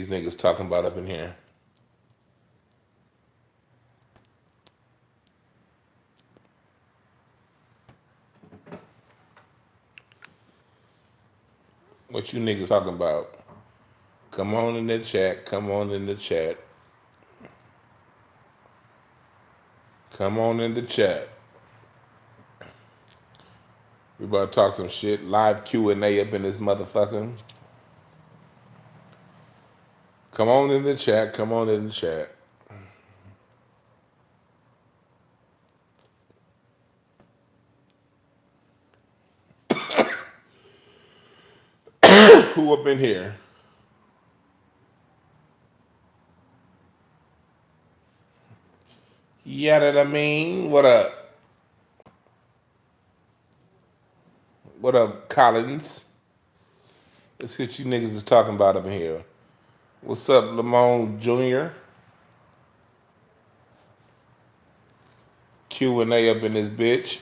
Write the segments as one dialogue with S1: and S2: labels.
S1: these niggas talking about up in here? What you niggas talking about? Come on in the chat. Come on in the chat. Come on in the chat. We about to talk some shit. Live Q&A up in this motherfucker. Come on in the chat. Come on in the chat. Who up in here? Yeah, that I mean. What up? What up, Collins? Let's get you niggas is talking about up in here. What's up, Lamone Jr.? Q&A up in this bitch.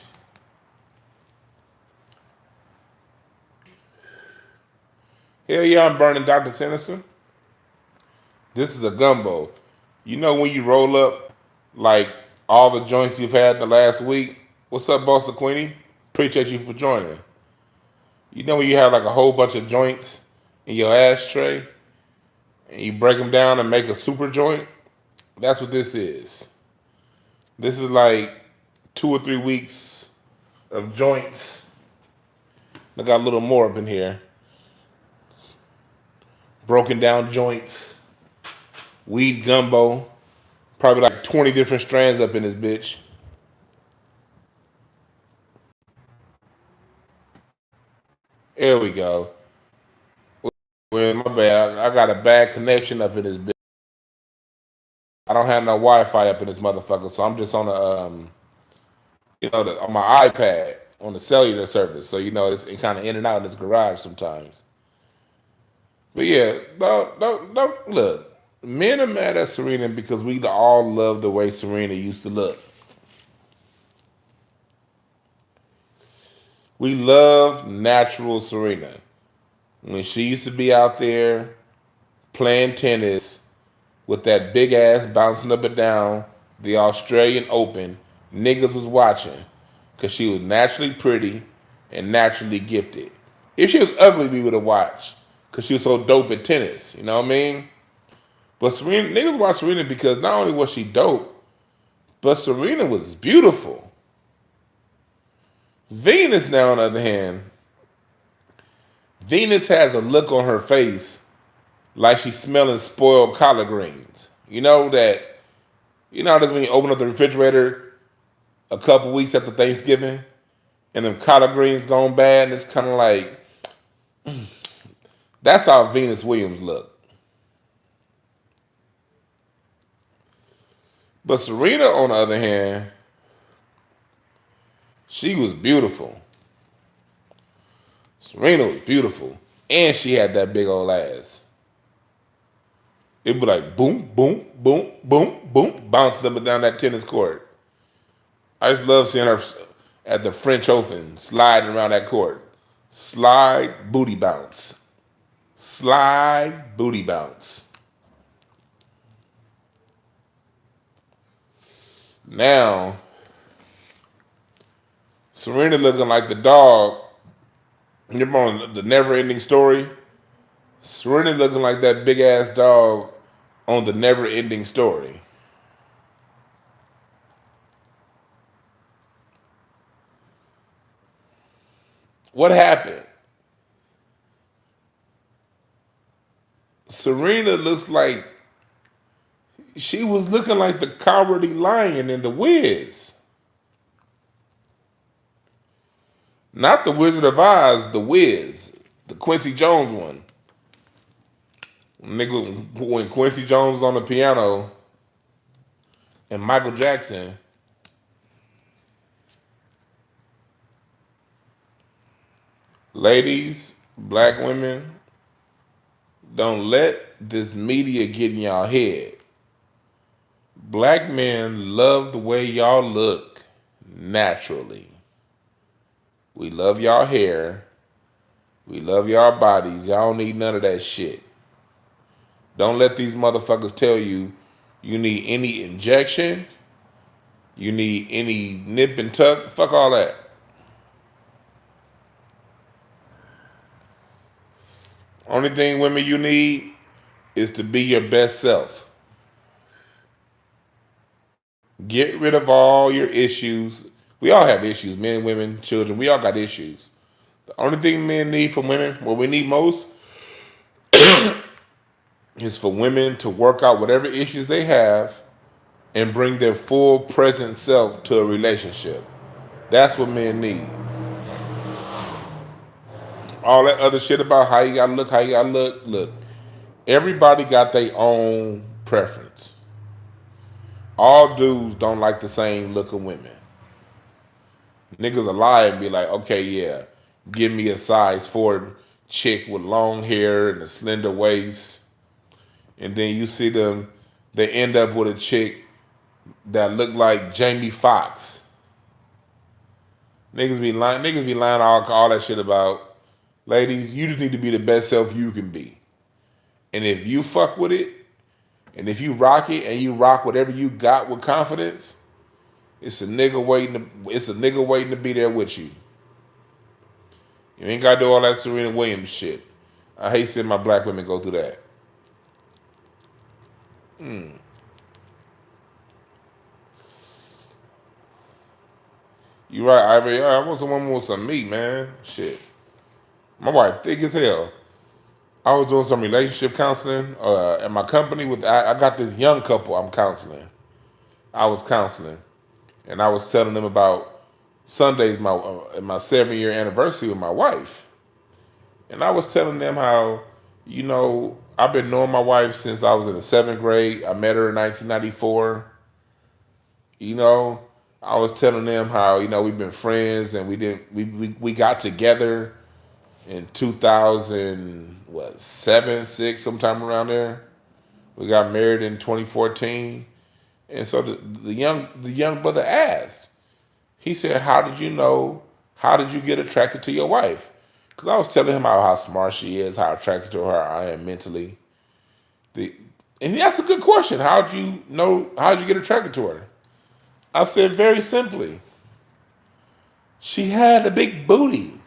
S1: Hell yeah, I'm burning Dr. Sinister. This is a gumbo. You know when you roll up like all the joints you've had the last week? What's up, Boss Queenie? Appreciate you for joining. You know when you have like a whole bunch of joints in your ashtray and you break them down and make a super joint? That's what this is. This is like 2 or 3 weeks of joints. I got a little more up in here. Broken down joints. Weed gumbo. Probably like 20 different strands up in this bitch. There we go. Well, my bad. I got a bad connection up in this bitch. I don't have no Wi-Fi up in this motherfucker, so I'm just on on my iPad on the cellular service. So it's kind of in and out in this garage sometimes. But yeah, don't look. Men are mad at Serena because we all love the way Serena used to look. We love natural Serena. When she used to be out there playing tennis with that big ass bouncing up and down the Australian Open, niggas was watching because she was naturally pretty and naturally gifted. If she was ugly, we would have watched because she was so dope at tennis. You know what I mean? But Serena, niggas watch Serena because not only was she dope, but Serena was beautiful. Venus, now, on the other hand, Venus has a look on her face like she's smelling spoiled collard greens. You know that when you open up the refrigerator a couple weeks after Thanksgiving and them collard greens gone bad and it's kind of like, that's how Venus Williams looked. But Serena, on the other hand, she was beautiful. Serena was beautiful. And she had that big old ass. It'd be like boom, boom, boom, boom, boom, bouncing up and down that tennis court. I just love seeing her at the French Open, sliding around that court. Slide, booty bounce. Slide, booty bounce. Now, Serena looking like the dog. Remember on the Never Ending Story? Serena looking like that big ass dog on the Never Ending Story. What happened? Serena looks like she was looking like the Cowardly Lion in The Wiz. Not the Wizard of Oz, The Wiz. The Quincy Jones one. Nigga, when Quincy Jones was on the piano and Michael Jackson. Ladies, black women, don't let this media get in y'all head. Black men love the way y'all look naturally. We love y'all hair. We love y'all bodies. Y'all don't need none of that shit. Don't let these motherfuckers tell you you need any injection, you need any nip and tuck. Fuck all that. Only thing, women, you need is to be your best self. Get rid of all your issues. We all have issues, men, women, children. We all got issues. The only thing men need from women, what we need most, is for women to work out whatever issues they have and bring their full present self to a relationship. That's what men need. All that other shit about how you gotta look, how you gotta look. Everybody got their own preference. All dudes don't like the same look of women. Niggas will lie and be like, okay, yeah, give me a size 4 chick with long hair and a slender waist. And then you see them, they end up with a chick that look like Jamie Foxx. Niggas be lying all that shit about. Ladies, you just need to be the best self you can be. And if you fuck with it, and if you rock it and you rock whatever you got with confidence, it's a nigga waiting to be there with you. You ain't gotta do all that Serena Williams shit. I hate seeing my black women go through that. You right, Ivory. I want someone with some meat, man. Shit. My wife thick as hell. I was doing some relationship counseling at my company. I got this young couple I'm counseling. I was counseling, and I was telling them about Sunday's my 7-year anniversary with my wife, and I was telling them how, I've been knowing my wife since I was in the 7th grade. I met her in 1994. I was telling them how we've been friends and we got together in 2007, 6, sometime around there. We got married in 2014, and so the young brother asked. He said, "How did you know? How did you get attracted to your wife?" Because I was telling him how smart she is, how attracted to her I am mentally. And that's a good question. How'd you know? How'd you get attracted to her? I said, very simply, she had a big booty.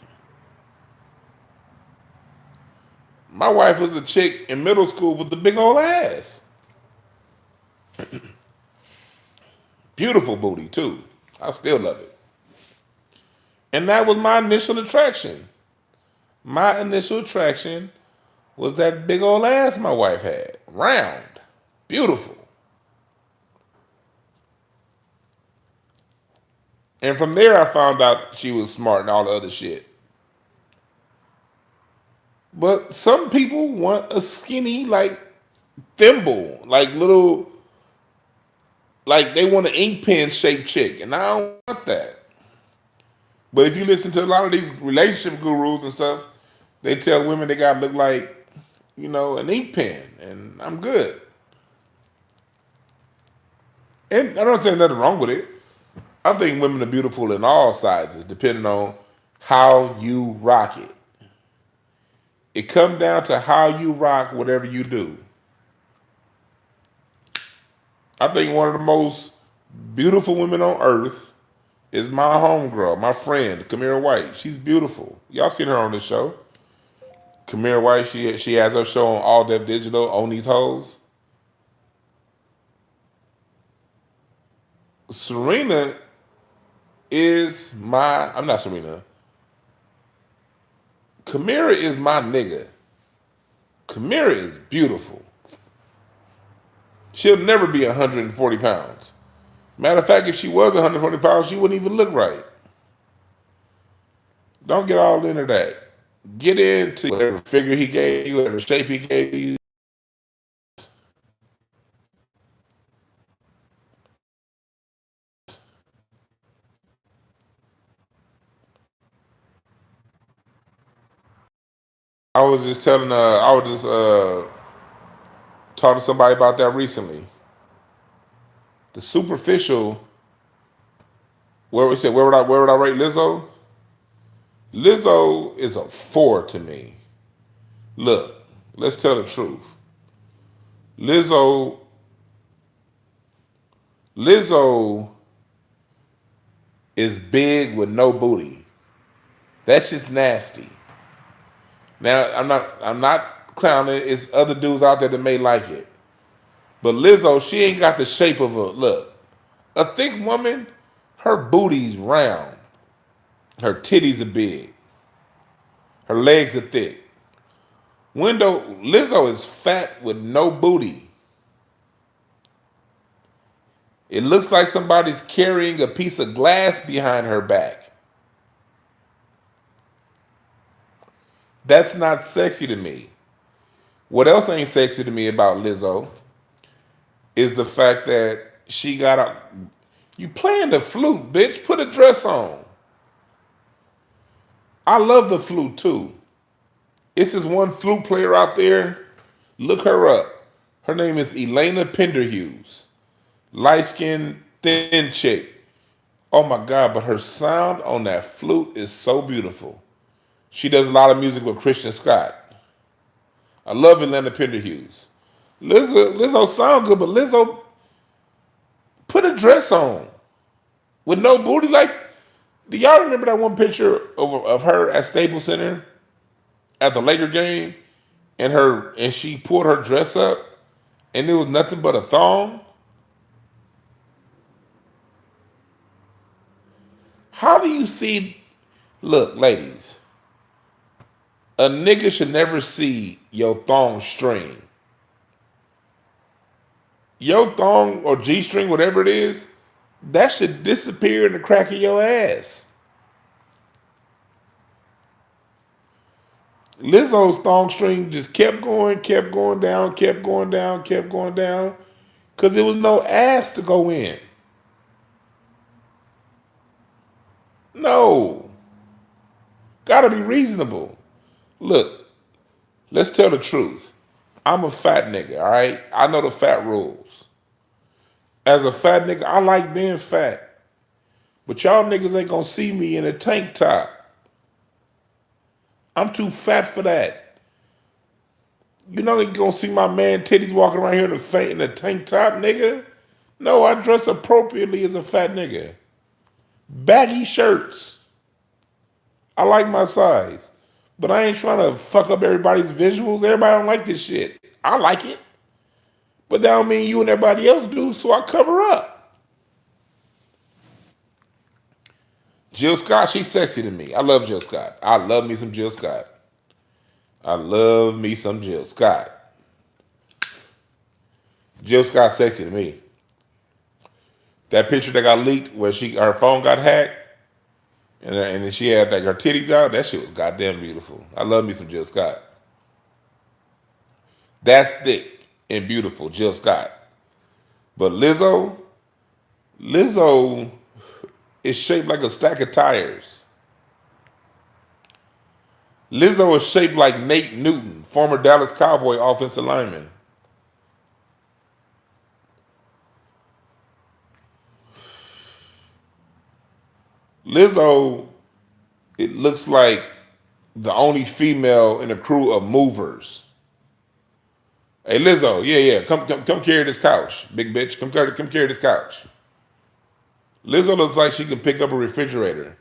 S1: My wife was a chick in middle school with the big old ass. Beautiful booty, too. I still love it. And that was my initial attraction. My initial attraction was that big old ass my wife had. Round. Beautiful. And from there, I found out she was smart and all the other shit. But some people want a skinny, like, thimble, like little, like they want an ink pen shaped chick. And I don't want that. But if you listen to a lot of these relationship gurus and stuff, they tell women they gotta look like, an ink pen. And I'm good. And I don't say nothing wrong with it. I think women are beautiful in all sizes, depending on how you rock it. It comes down to how you rock whatever you do. I think one of the most beautiful women on earth is my homegirl, my friend, Kamira White. She's beautiful. Y'all seen her on this show. Kamira White, she has her show on All Dev Digital, On These Hoes. Serena is I'm not Serena. Kamira is my nigga. Kamira is beautiful. She'll never be 140 pounds. Matter of fact, if she was 140 pounds, she wouldn't even look right. Don't get all into that. Get into whatever figure he gave you, whatever shape he gave you. I was just talking to somebody about that recently. The superficial, where would I rate Lizzo? Lizzo is a 4 to me. Look, let's tell the truth. Lizzo, Lizzo is big with no booty. That's just nasty. Now I'm not clowning. It's other dudes out there that may like it, but Lizzo, she ain't got the shape of a look. A thick woman, her booty's round, her titties are big, her legs are thick. Lizzo is fat with no booty. It looks like somebody's carrying a piece of glass behind her back. That's not sexy to me. What else ain't sexy to me about Lizzo is the fact that she got a. You playing the flute, bitch. Put a dress on. I love the flute too. It's this one flute player out there. Look her up. Her name is Elena Penderhughes. Light skinned, thin chick. Oh my God, but her sound on that flute is so beautiful. She does a lot of music with Christian Scott. I love Elena Penderhughes. Lizzo sound good, but Lizzo put a dress on with no booty. Like, do y'all remember that one picture of her at Staples Center at the Laker game, and she pulled her dress up, and it was nothing but a thong? How do you see? Look, ladies, a nigga should never see your thong string. Your thong or G string, whatever it is, that should disappear in the crack of your ass. Lizzo's thong string just kept going down, kept going down, kept going down, because there was no ass to go in. No. Gotta be reasonable. Look, let's tell the truth. I'm a fat nigga, all right? I know the fat rules. As a fat nigga, I like being fat. But y'all niggas ain't gonna see me in a tank top. I'm too fat for that. You know you gonna see my man titties walking around here in a tank top, nigga? No, I dress appropriately as a fat nigga. Baggy shirts. I like my size. But I ain't trying to fuck up everybody's visuals. Everybody don't like this shit. I like it. But that don't mean you and everybody else do, so I cover up. Jill Scott, she's sexy to me. I love Jill Scott. I love me some Jill Scott. I love me some Jill Scott. Jill Scott sexy to me. That picture that got leaked where her phone got hacked and then she had like her titties out, that shit was goddamn beautiful. I love me some Jill Scott. That's thick and beautiful, Jill Scott. But Lizzo is shaped like a stack of tires. Lizzo is shaped like Nate Newton, former Dallas Cowboy offensive lineman. Lizzo, it looks like the only female in a crew of movers. Hey Lizzo, yeah, come carry this couch, big bitch. Come carry this couch. Lizzo looks like she can pick up a refrigerator.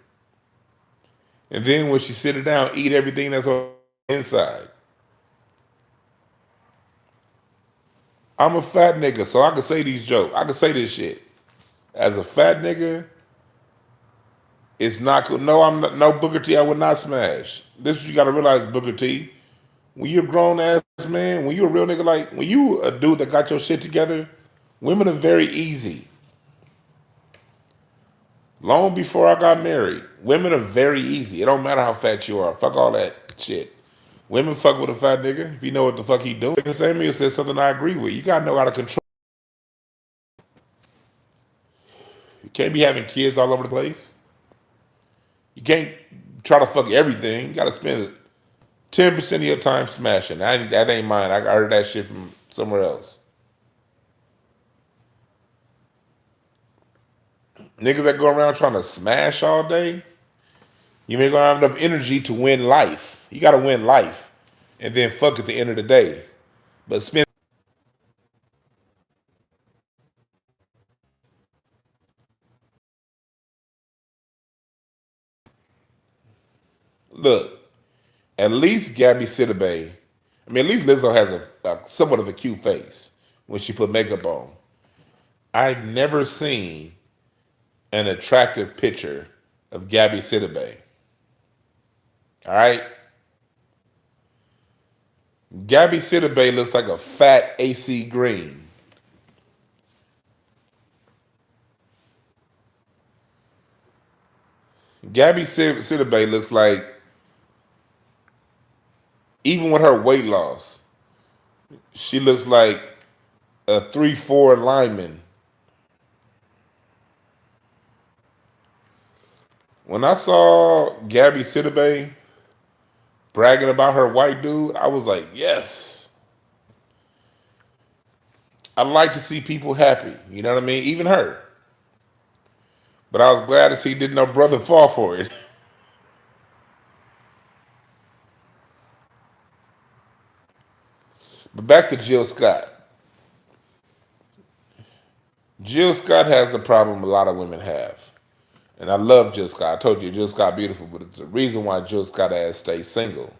S1: And then when she sit it down, eat everything that's on the inside. I'm a fat nigga, so I can say these jokes. I can say this shit. As a fat nigga, it's not good. No, I'm not, no Booker T. I would not smash. This is what you gotta realize, Booker T. When you're a grown ass man, when you're a real nigga, like when you a dude that got your shit together, women are very easy. Long before I got married, women are very easy. It don't matter how fat you are. Fuck all that shit. Women fuck with a fat nigga if you know what the fuck he doing. Samuel says something I agree with. You gotta know how to control. You can't be having kids all over the place. You can't try to fuck everything. You gotta spend 10% of your time smashing. That ain't mine. I heard that shit from somewhere else. Niggas that go around trying to smash all day, you ain't gonna have enough energy to win life. You gotta win life and then fuck at the end of the day. But spend Look, at least Gabby Sidibe, I mean, at least Lizzo has a somewhat of a cute face when she put makeup on. I've never seen an attractive picture of Gabby Sidibe. All right? Gabby Sidibe looks like a fat AC Green. Gabby Sidibe looks like, even with her weight loss, she looks like a 3-4 lineman. When I saw Gabby Sidibe bragging about her white dude, I was like, yes. I like to see people happy. You know what I mean? Even her. But I was glad to see didn't her brother fall for it. But back to Jill Scott. Jill Scott has the problem a lot of women have. And I love Jill Scott. I told you Jill Scott beautiful, but it's the reason why Jill Scott has stayed single.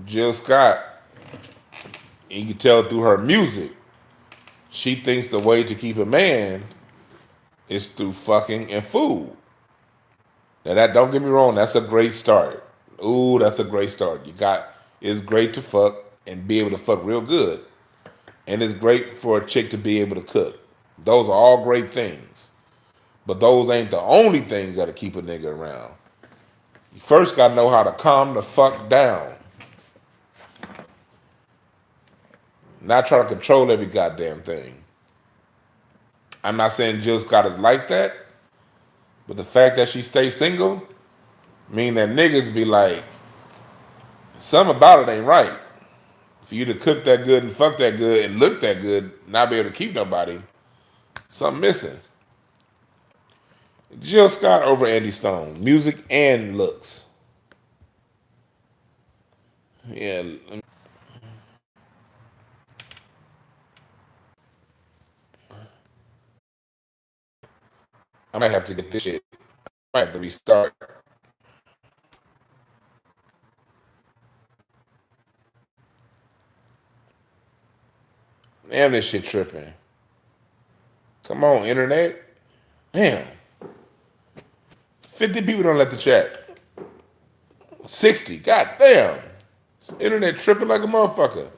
S1: Jill Scott, you can tell through her music, she thinks the way to keep a man is through fucking and food. Now that, don't get me wrong, that's a great start. Ooh, that's a great start. It's great to fuck and be able to fuck real good. And it's great for a chick to be able to cook. Those are all great things. But those ain't the only things that'll keep a nigga around. You first gotta know how to calm the fuck down. Not try to control every goddamn thing. I'm not saying Jill Scott is like that, but the fact that she stays single mean that niggas be like, something about it ain't right. For you to cook that good and fuck that good and look that good, not be able to keep nobody, something missing. Jill Scott over Andy Stone, music and looks. Yeah. I might have to get this shit. I might have to restart. Damn, this shit tripping. Come on, internet. Damn. 50 people don't let the chat. 60. God damn. This internet tripping like a motherfucker.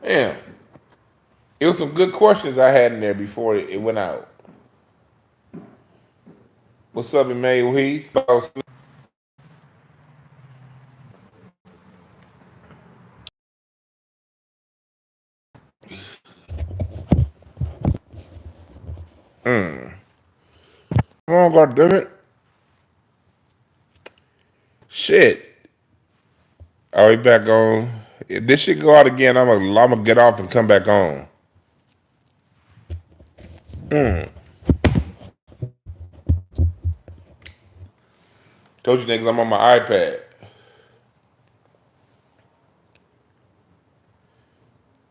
S1: Damn. It was some good questions I had in there before it went out. What's up, Emmanuel Heath? Come on, goddammit. Shit. Are we back on? If this shit go out again, I'm gonna get off and come back on. Told you niggas I'm on my iPad.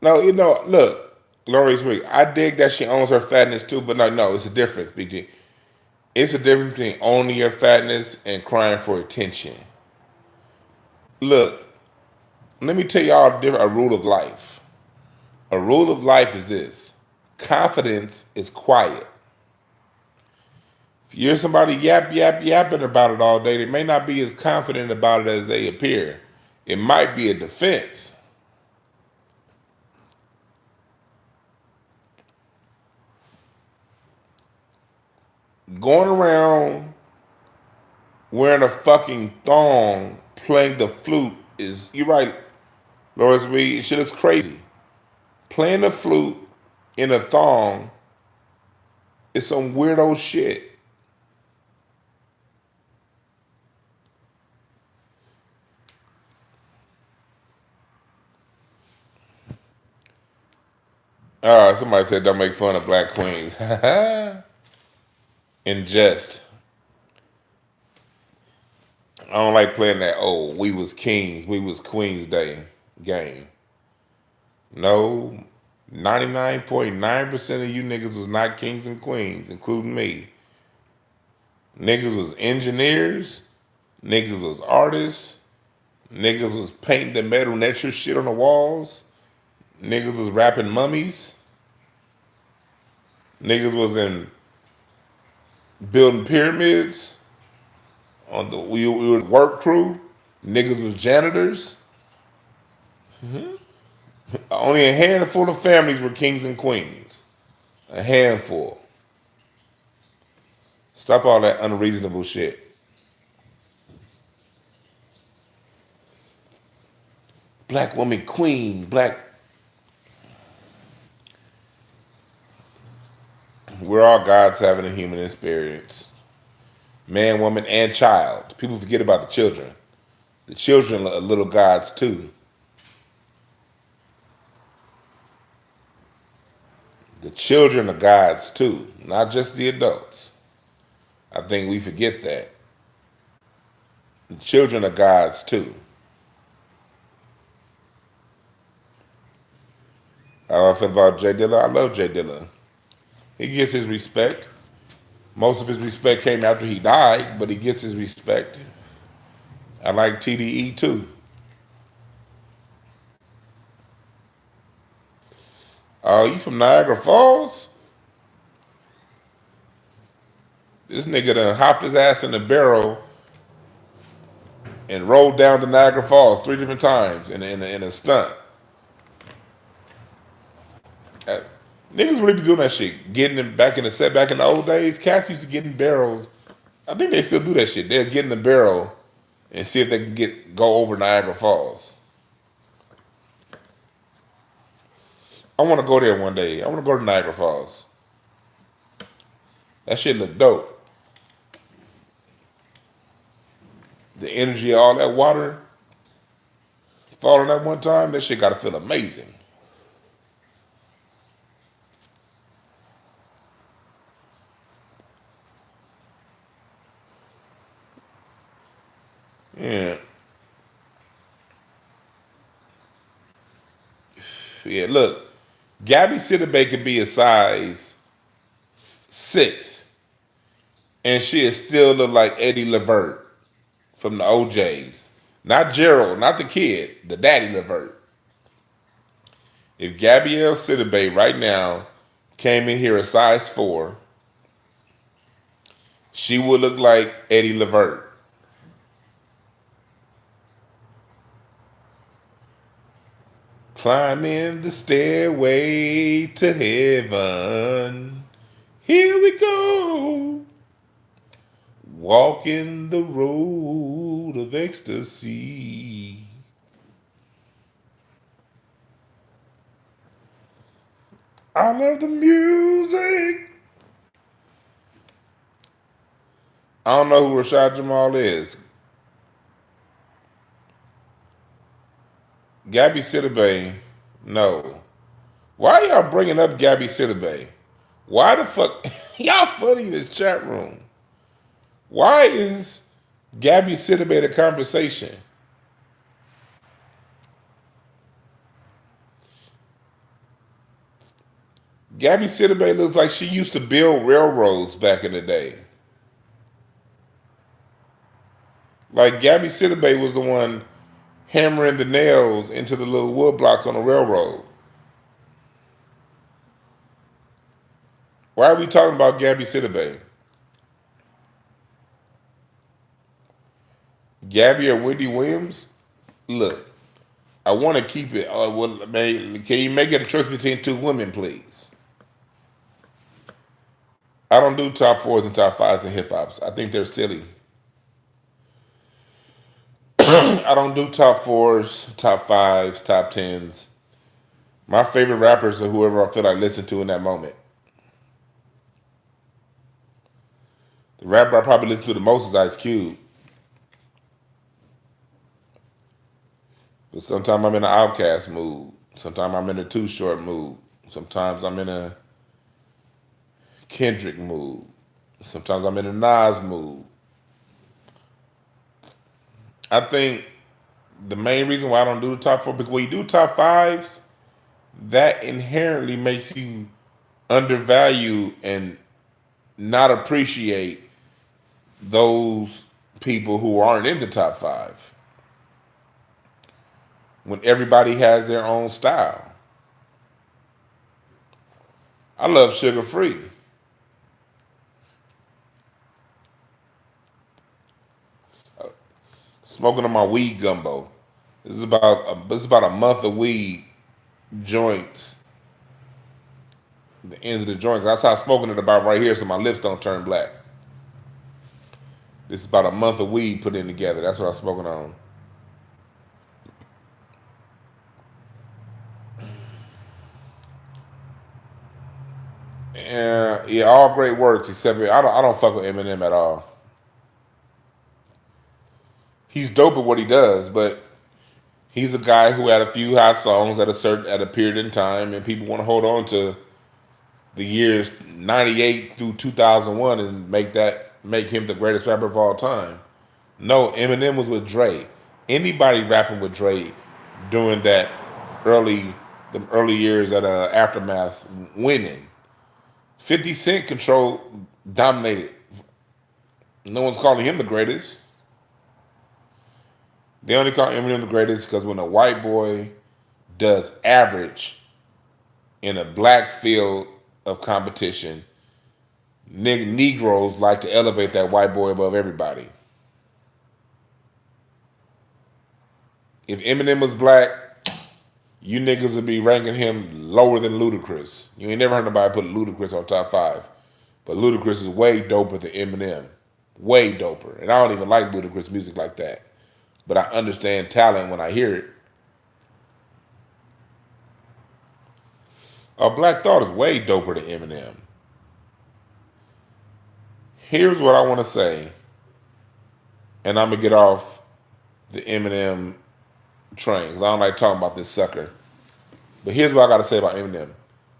S1: No, look, Lori's weak. I dig that she owns her fatness too, but no, it's a difference, BG. It's a difference between owning your fatness and crying for attention. Look, let me tell y'all a rule of life. A rule of life is this: confidence is quiet. If you hear somebody yapping about it all day, they may not be as confident about it as they appear. It might be a defense. Going around wearing a fucking thong, playing the flute is, you're right, Loris Reed, shit looks crazy. Playing the flute in a thong is some weirdo shit. Somebody said don't make fun of black queens. In jest. I don't like playing that, we was kings, we was queens day game. No, 99.9% of you niggas was not kings and queens, including me. Niggas was engineers. Niggas was artists. Niggas was painting the metal nature shit on the walls. Niggas was rapping mummies. Niggas was in building pyramids. We were work crew. Niggas was janitors. Only a handful of families were kings and queens. A handful. Stop all that unreasonable shit. Black woman queen, we're all gods having a human experience. Man, woman, and child. People forget about the children. The children are little gods too. The children are gods too, not just the adults. I think we forget that. The children are gods too. How I feel about Jay Dilla? I love Jay Dilla. He gets his respect. Most of his respect came after he died, but he gets his respect. I like TDE too. Oh, you from Niagara Falls? This nigga done hopped his ass in the barrel and rolled down to Niagara Falls 3 different times in a stunt. Niggas really be doing that shit. Getting them back in the set, back in the old days, cats used to get in barrels. I think they still do that shit. They'll get in the barrel and see if they can go over Niagara Falls. I want to go there one day. I want to go to Niagara Falls. That shit look dope. The energy of all that water falling at one time, that shit gotta feel amazing. Yeah. Yeah, look. Gabby Sidibe could be a size 6. And she'll still look like Eddie Levert from the OJs. Not Gerald, not the kid, the daddy Levert. If Gabrielle Sidibe right now came in here a size 4, she would look like Eddie Levert. Climbing the stairway to heaven. Here we go. Walking the road of ecstasy. I love the music. I don't know who Rashad Jamal is. Gabby Sidibe, no. Why y'all bringing up Gabby Sidibe? Why the fuck? Y'all funny in this chat room. Why is Gabby Sidibe the conversation? Gabby Sidibe looks like she used to build railroads back in the day. Like Gabby Sidibe was the one hammering the nails into the little wood blocks on the railroad. Why are we talking about Gabby Sidibe? Gabby or Wendy Williams? Look, I want to keep it. Can you make it a choice between 2 women, please? I don't do top 4s and top 5s in hip hops. I think they're silly. I don't do top 4s, top 5s, top 10s. My favorite rappers are whoever I feel like listening to in that moment. The rapper I probably listen to the most is Ice Cube. But sometimes I'm in an Outkast mood. Sometimes I'm in a Too Short mood. Sometimes I'm in a Kendrick mood. Sometimes I'm in a Nas mood. I think the main reason why I don't do the top 4, because when you do top 5s, that inherently makes you undervalue and not appreciate those people who aren't in the top five when everybody has their own style. I love Sugar Free. Smoking on my weed gumbo. This is about a month of weed joints. The end of the joints. That's how I'm smoking it about right here, so my lips don't turn black. This is about a month of weed put in together. That's what I'm smoking on. Yeah, all great works except I don't fuck with Eminem at all. He's dope at what he does, but he's a guy who had a few hot songs at a period in time, and people want to hold on to the years '98 through 2001 and make him the greatest rapper of all time. No, Eminem was with Dre. Anybody rapping with Dre during early the early years at Aftermath winning. 50 Cent dominated. No one's calling him the greatest. They only call Eminem the greatest because when a white boy does average in a black field of competition, Negroes like to elevate that white boy above everybody. If Eminem was black, you niggas would be ranking him lower than Ludacris. You ain't never heard nobody put Ludacris on top five. But Ludacris is way doper than Eminem. Way doper. And I don't even like Ludacris music like that. But I understand talent when I hear it. Black Thought is way doper than Eminem. Here's what I want to say. And I'm going to get off the Eminem train because I don't like talking about this sucker. But here's what I got to say about Eminem.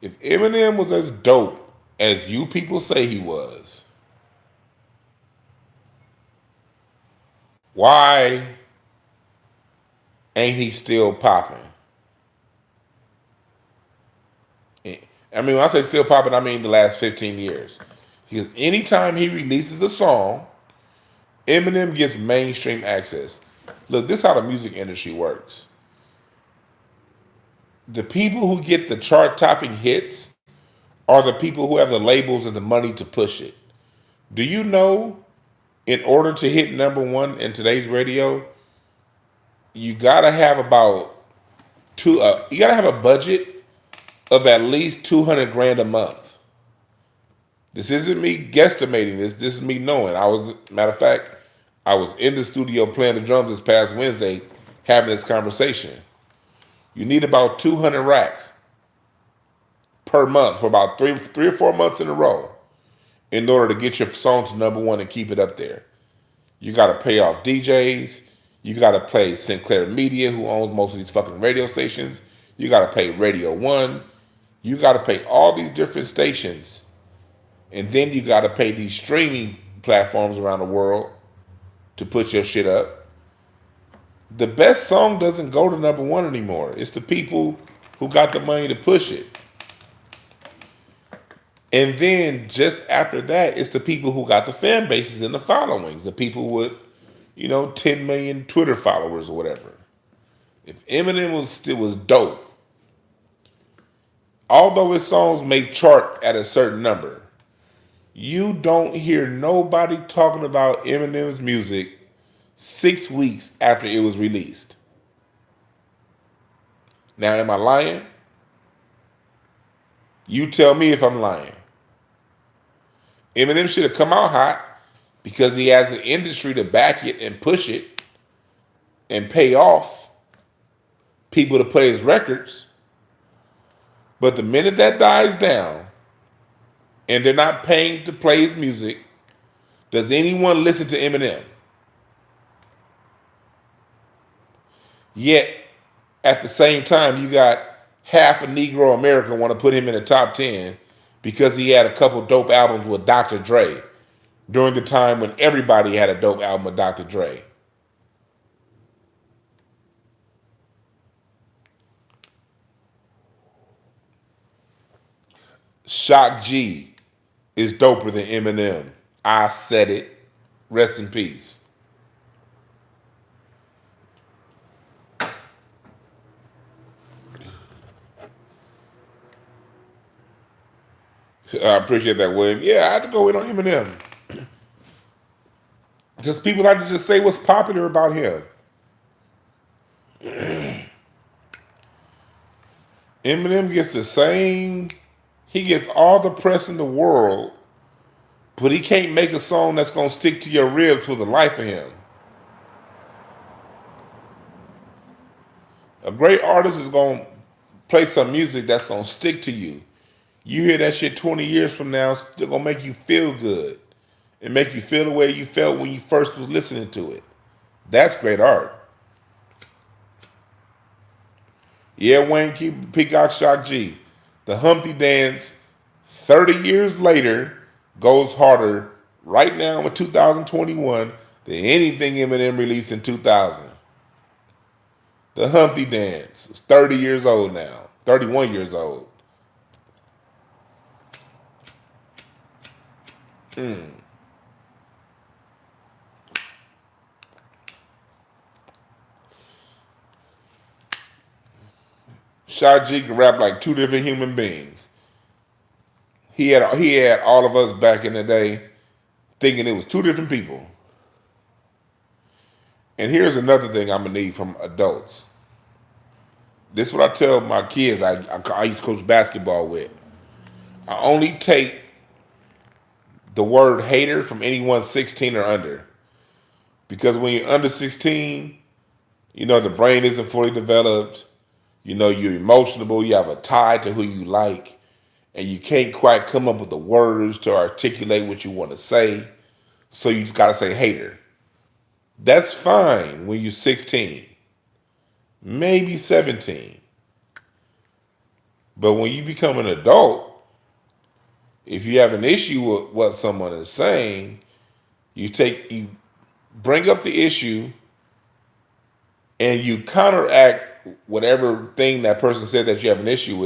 S1: If Eminem was as dope as you people say he was, why ain't he still popping? I mean, when I say still popping, I mean the last 15 years. Because anytime he releases a song, Eminem gets mainstream access. Look, this is how the music industry works. The people who get the chart-topping hits are the people who have the labels and the money to push it. Do you know, in order to hit number one in today's radio, you gotta have you gotta have a budget of at least 200 grand a month. This isn't me guesstimating this. This is me knowing. Matter of fact, I was in the studio playing the drums this past Wednesday having this conversation. You need about 200 racks per month for about three or 4 months in a row in order to get your song to number one and keep it up there. You got to pay off DJs. You got to pay Sinclair Media, who owns most of these fucking radio stations. You got to pay Radio 1. You got to pay all these different stations. And then you got to pay these streaming platforms around the world to put your shit up. The best song doesn't go to number one anymore. It's the people who got the money to push it. And then just after that, it's the people who got the fan bases and the followings. The people with, 10 million Twitter followers or whatever. If Eminem was dope, although his songs may chart at a certain number, you don't hear nobody talking about Eminem's music 6 weeks after it was released. Now, am I lying? You tell me if I'm lying. Eminem should have come out hot because he has an industry to back it and push it and pay off people to play his records. But the minute that dies down and they're not paying to play his music, does anyone listen to Eminem? Yet, at the same time, you got half of Negro America want to put him in the top 10 because he had a couple dope albums with Dr. Dre during the time when everybody had a dope album with Dr. Dre. Shock G is doper than Eminem. I said it. Rest in peace. I appreciate that, William. Yeah, I had to go in on Eminem. Because people like to just say what's popular about him. Eminem gets the same, he gets all the press in the world, but he can't make a song that's going to stick to your ribs for the life of him. A great artist is going to play some music that's going to stick to you. You hear that shit 20 years from now, it's still going to make you feel good and make you feel the way you felt when you first was listening to it. That's great art. Yeah, Wayne Peacock Shock G. The Humpty Dance, 30 years later, goes harder right now in 2021 than anything Eminem released in 2000. The Humpty Dance is 30 years old now, 31 years old. Shock G could rap like two different human beings. He had all of us back in the day thinking it was two different people. And here's another thing I'm gonna need from adults. This is what I tell my kids I used to coach basketball with. I only take the word hater from anyone 16 or under. Because when you're under 16, the brain isn't fully developed. You're emotional, you have a tie to who you like, and you can't quite come up with the words to articulate what you want to say. So you just gotta say hater. That's fine when you're 16, maybe 17. But when you become an adult, if you have an issue with what someone is saying, you bring up the issue and you counteract whatever thing that person said that you have an issue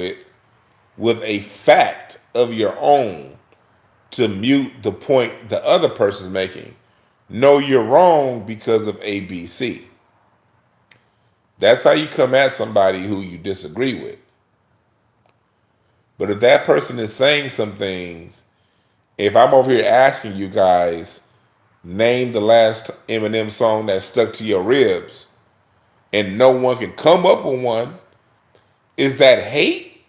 S1: with a fact of your own to mute the point the other person's making. No, you're wrong because of A, B, C. That's how you come at somebody who you disagree with. But if that person is saying some things, if I'm over here asking you guys, name the last Eminem song that stuck to your ribs, and no one can come up with one, is that hate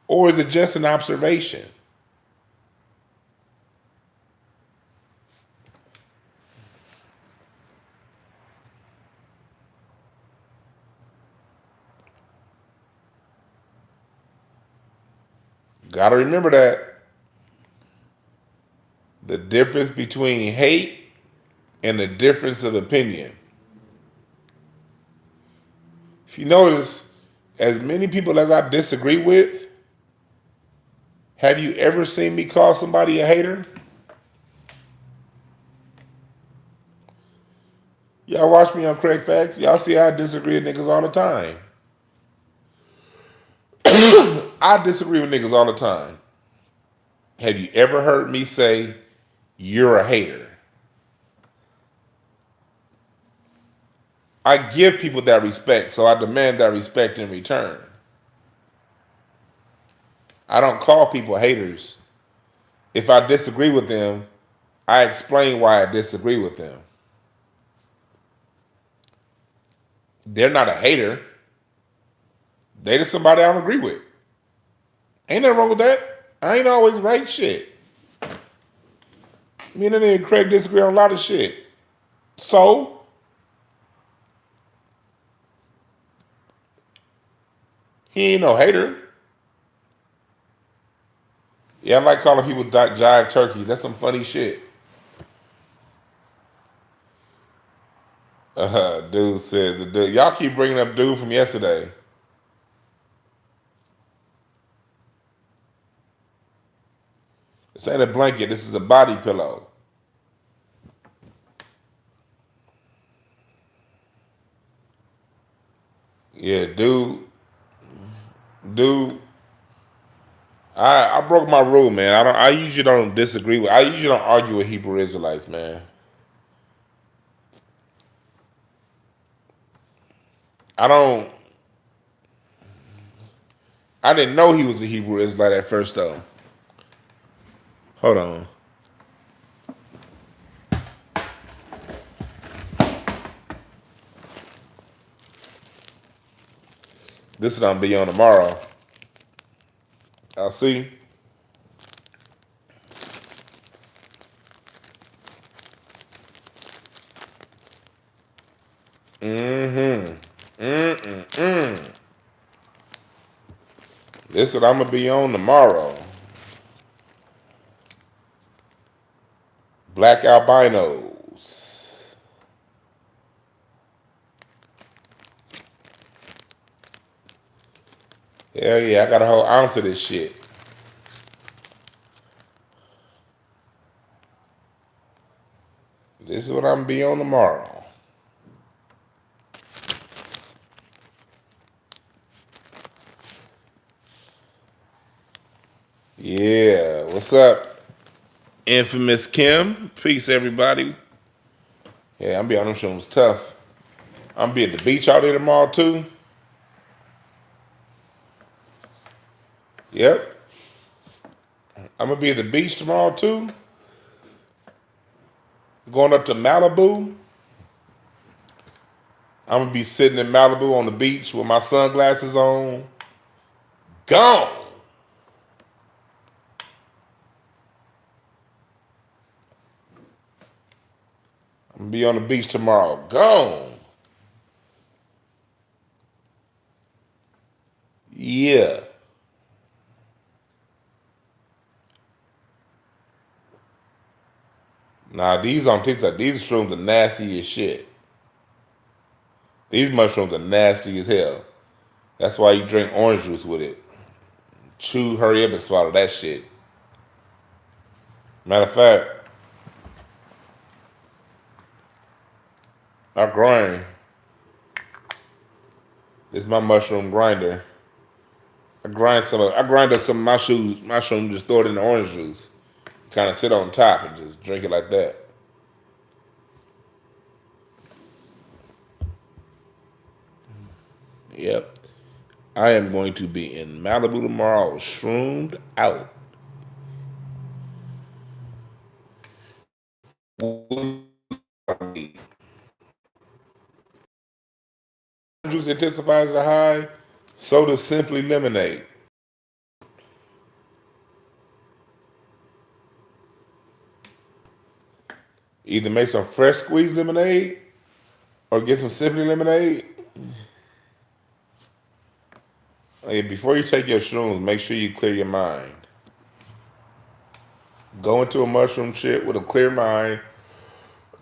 S1: or is it just an observation? Gotta remember that. The difference between hate and the difference of opinion. If you notice, as many people as I disagree with, have you ever seen me call somebody a hater? Y'all watch me on Craig Facts. Y'all see I disagree with niggas all the time. I disagree with niggas all the time. Have you ever heard me say, you're a hater? I give people that respect, so I demand that respect in return. I don't call people haters. If I disagree with them, I explain why I disagree with them. They're not a hater. They just somebody I don't agree with. Ain't nothing wrong with that. I ain't always right shit. Me and that nigga Craig disagree on a lot of shit. So, he ain't no hater. Yeah, I like calling people jive turkeys. That's some funny shit. Dude said, y'all keep bringing up dude from yesterday. This ain't a blanket. This is a body pillow. Yeah, dude. I broke my rule, man. I usually don't disagree with. I usually don't argue with Hebrew Israelites, man. I don't. I didn't know he was a Hebrew Israelite at first though. Hold on. This is gonna be on tomorrow. I'll see. This is what I'm gonna be on tomorrow. Black albinos. Hell yeah, I got a whole ounce of this shit. This is what I'm gonna be on tomorrow. Yeah, what's up, Infamous Kim? Peace, everybody. Yeah, I'm be on them shows tough. I'm gonna be at the beach all day tomorrow too. Yep. I'm gonna be at the beach tomorrow too. Going up to Malibu. I'm gonna be sitting in Malibu on the beach with my sunglasses on. Gone. I'm gonna be on the beach tomorrow. Gone. Yeah. Nah, these on TikTok, these shrooms are nasty as shit. These mushrooms are nasty as hell. That's why you drink orange juice with it. Chew, hurry up and swallow that shit. Matter of fact, I grind. This is my mushroom grinder. I grind up some of my mushroom, just throw it in the orange juice. Kind of sit on top and just drink it like that. Yep. I am going to be in Malibu tomorrow, shroomed out. Juice intensifies the high, so does Simply Lemonade. Either make some fresh squeezed lemonade or get some Simply Lemonade. Hey, before you take your shrooms, make sure you clear your mind. Go into a mushroom trip with a clear mind,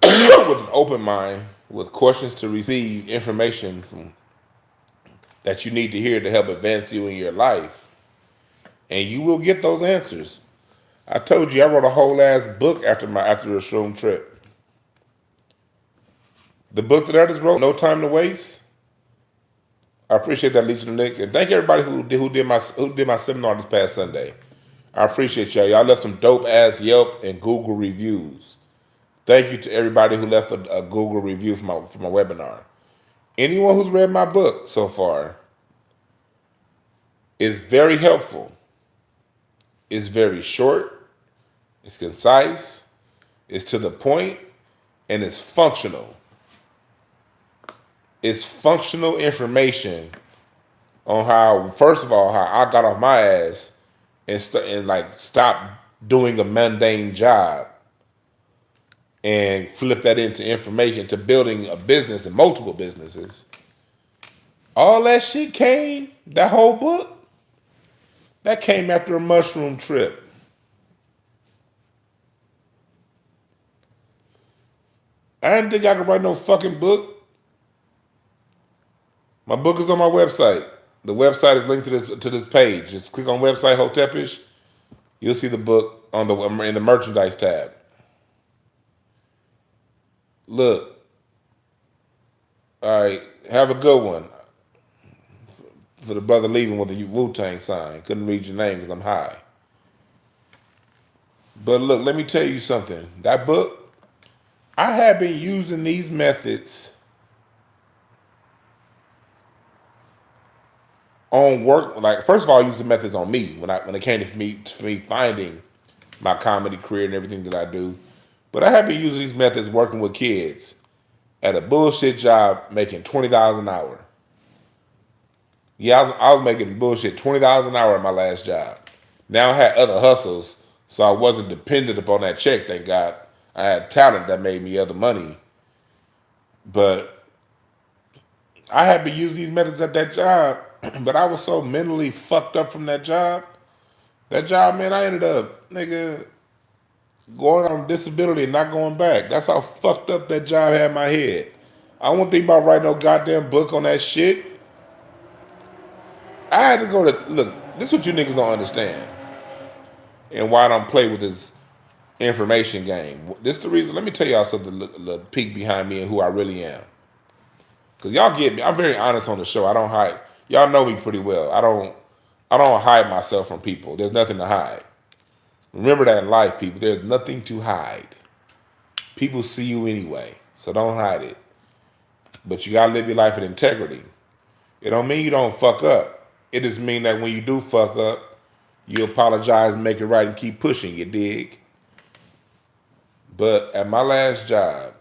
S1: with an open mind, with questions to receive information from that you need to hear to help advance you in your life. And you will get those answers. I told you I wrote a whole ass book after a shroom trip. The book that I just wrote, No Time to Waste. I appreciate that, Legion of Nicks, and thank everybody who did my seminar this past Sunday. I appreciate y'all. Y'all left some dope ass Yelp and Google reviews. Thank you to everybody who left a Google review for my webinar. Anyone who's read my book so far is very helpful. It's very short. It's concise. It's to the point, and it's functional. It's functional information on how, first of all, how I got off my ass and stop doing a mundane job and flip that into information to building a business and multiple businesses. All that shit came, that whole book, that came after a mushroom trip. I didn't think I could write no fucking book. My book is on my website. The website is linked to this page. Just click on website Hotepish. You'll see the book in the merchandise tab. Look. All right. Have a good one. For the brother leaving with the Wu-Tang sign. Couldn't read your name because I'm high. But look, let me tell you something. That book, I have been using these methods on work. Like first of all, I used the methods on me when it came to me finding my comedy career and everything that I do. But I have been using these methods working with kids at a bullshit job making $20 an hour. Yeah, I was making bullshit $20 an hour at my last job. Now I had other hustles, so I wasn't dependent upon that check, thank God. I had talent that made me other money. But I had been using these methods at that job, but I was so mentally fucked up from that job. That job, man, I ended up, nigga, going on disability and not going back. That's how fucked up that job had my head. I won't think about writing no goddamn book on that shit. I had to go to, look, this is what you niggas don't understand. And why I don't play with this information game. This is the reason, let me tell y'all something, the peek behind me and who I really am. Because y'all get me, I'm very honest on the show. I don't hide. Y'all know me pretty well. I don't hide myself from people. There's nothing to hide. Remember that in life, people. There's nothing to hide. People see you anyway, so don't hide it. But you gotta live your life with integrity. It don't mean you don't fuck up. It just mean that when you do fuck up, you apologize, make it right, and keep pushing. You dig? But at my last job,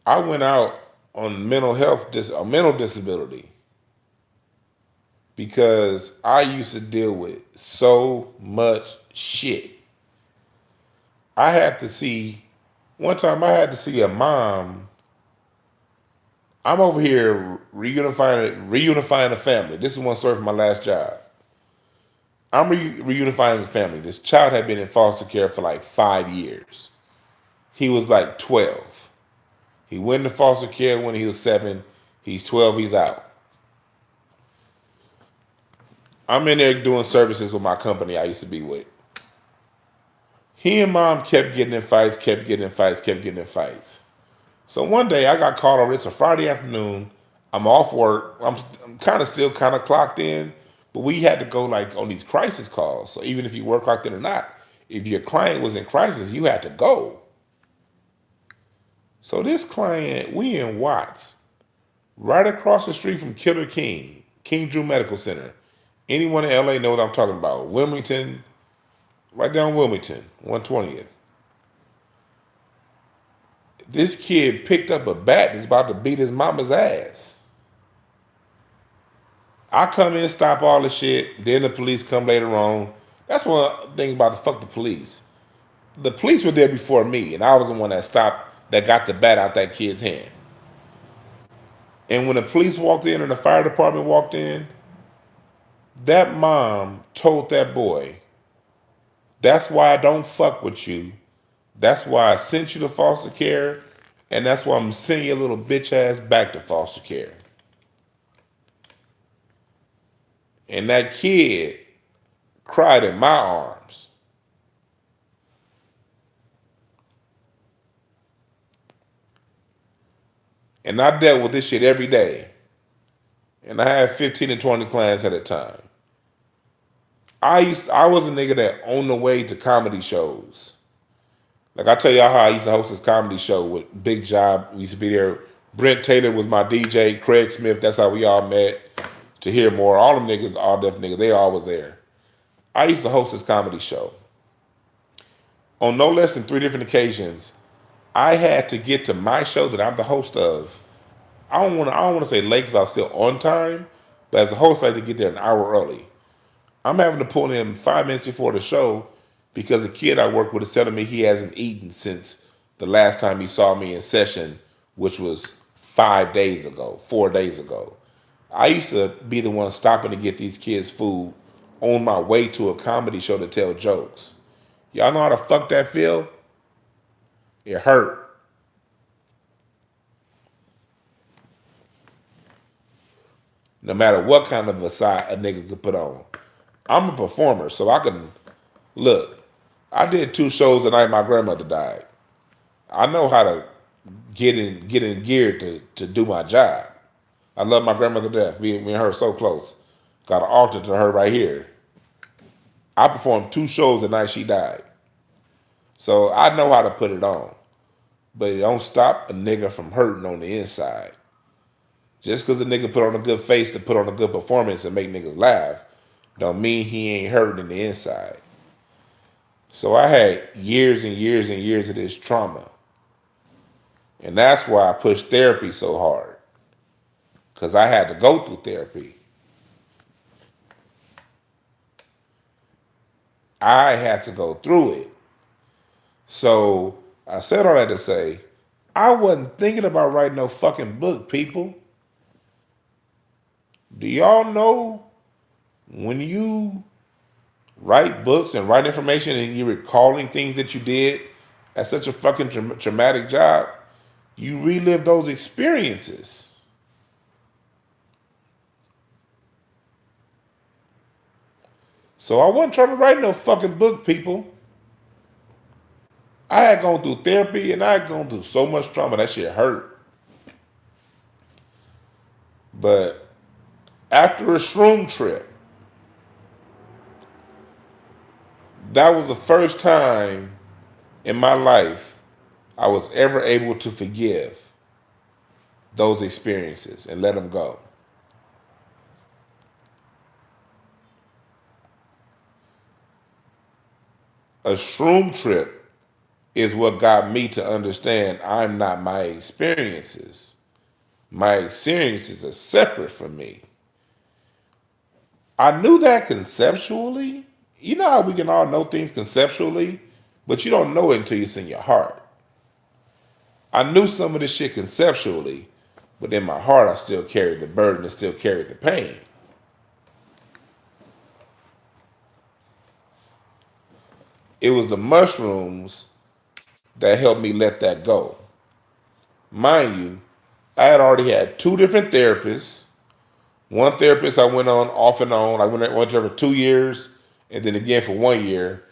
S1: I went out on mental disability because I used to deal with so much shit. One time I had to see a mom. I'm over here reunifying a family. This is one story from my last job. I'm reunifying a family. This child had been in foster care for like 5 years. He was like 12. He went into foster care when he was 7. He's 12, he's out. I'm in there doing services with my company I used to be with. He and mom kept getting in fights. So one day I got called over. It's a Friday afternoon. I'm off work. I'm still kind of clocked in, but we had to go like on these crisis calls. So even if you work clocked in or not, if your client was in crisis, you had to go. So this client, we in Watts, right across the street from Killer King Drew Medical Center. Anyone in LA know what I'm talking about. Wilmington, right down Wilmington, 120th. This kid picked up a bat and is about to beat his mama's ass. I come in, stop all the shit. Then the police come later on. That's one thing about the fuck the police. The police were there before me, and I was the one that got the bat out that kid's hand. And when the police walked in and the fire department walked in, that mom told that boy, "That's why I don't fuck with you. That's why I sent you to foster care, and that's why I'm sending your little bitch ass back to foster care." And that kid cried in my arms. And I dealt with this shit every day. And I had 15 and 20 clients at a time. I was a nigga that on the way to comedy shows. Like I tell y'all how I used to host this comedy show with Big Job. We used to be there. Brent Taylor was my DJ. Craig Smith, that's how we all met. To hear more. All them niggas, all deaf niggas, they all was there. I used to host this comedy show. On no less than 3 different occasions, I had to get to my show that I'm the host of. I don't want to say late because I was still on time, but as a host, I had to get there an hour early. I'm having to pull in 5 minutes before the show because a kid I work with is telling me he hasn't eaten since the last time he saw me in session, which was 4 days ago. I used to be the one stopping to get these kids food on my way to a comedy show to tell jokes. Y'all know how the fuck that feel? It hurt. No matter what kind of a side a nigga could put on. I'm a performer, so I can, look, I did 2 shows the night my grandmother died. I know how to get in gear to do my job. I love my grandmother to death. Me and her so close. Got an altar to her right here. I performed 2 shows the night she died. So I know how to put it on. But it don't stop a nigga from hurting on the inside. Just because a nigga put on a good face to put on a good performance and make niggas laugh, don't mean he ain't hurting in the inside. So I had years and years and years of this trauma. And that's why I pushed therapy so hard. Because I had to go through therapy. I had to go through it. So I said all that to say, I wasn't thinking about writing no fucking book, people. Do y'all know when you write books and write information and you're recalling things that you did at such a fucking traumatic job, you relive those experiences. So I wasn't trying to write no fucking book, people. I had gone through therapy and I had gone through so much trauma. That shit hurt. But after a shroom trip, that was the first time in my life I was ever able to forgive those experiences and let them go. A shroom trip is what got me to understand I'm not my experiences. My experiences are separate from me. I knew that conceptually. You know how we can all know things conceptually, but you don't know it until it's in your heart. I knew some of this shit conceptually, but in my heart I still carried the burden and still carried the pain. It was the mushrooms that helped me let that go. Mind you, I had already had 2 different therapists. One therapist I went on off and on. I went to her for 2 years and then again for 1 year.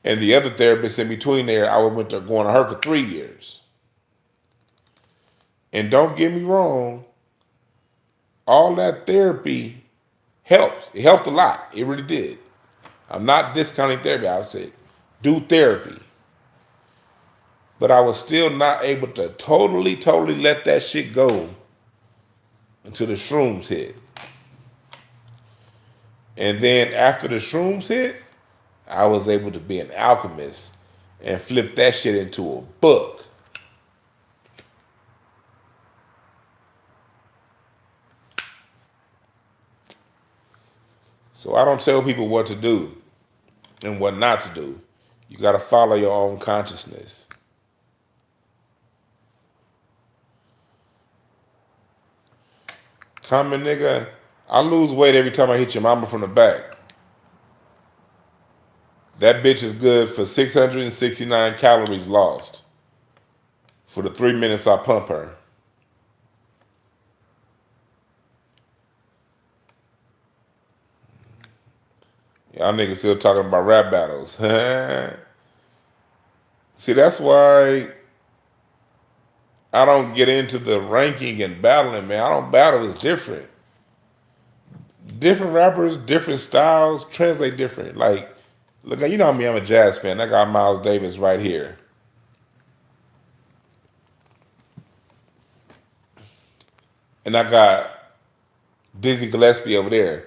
S1: And the other therapist in between there, I went to going to her for 3 years. And don't get me wrong, all that therapy helped. It helped a lot. It really did. I'm not discounting therapy. I would say do therapy. But I was still not able to totally let that shit go until the shrooms hit. And then after the shrooms hit, I was able to be an alchemist and flip that shit into a book. So I don't tell people what to do and what not to do. You got to follow your own consciousness. Common nigga, I lose weight every time I hit your mama from the back. That bitch is good for 669 calories lost for the 3 minutes I pump her. Y'all niggas still talking about rap battles. See, that's why I don't get into the ranking and battling, man. I don't battle. It's different. Different rappers, different styles, translate different. Like, look, you know me, I'm a jazz fan. I got Miles Davis right here. And I got Dizzy Gillespie over there.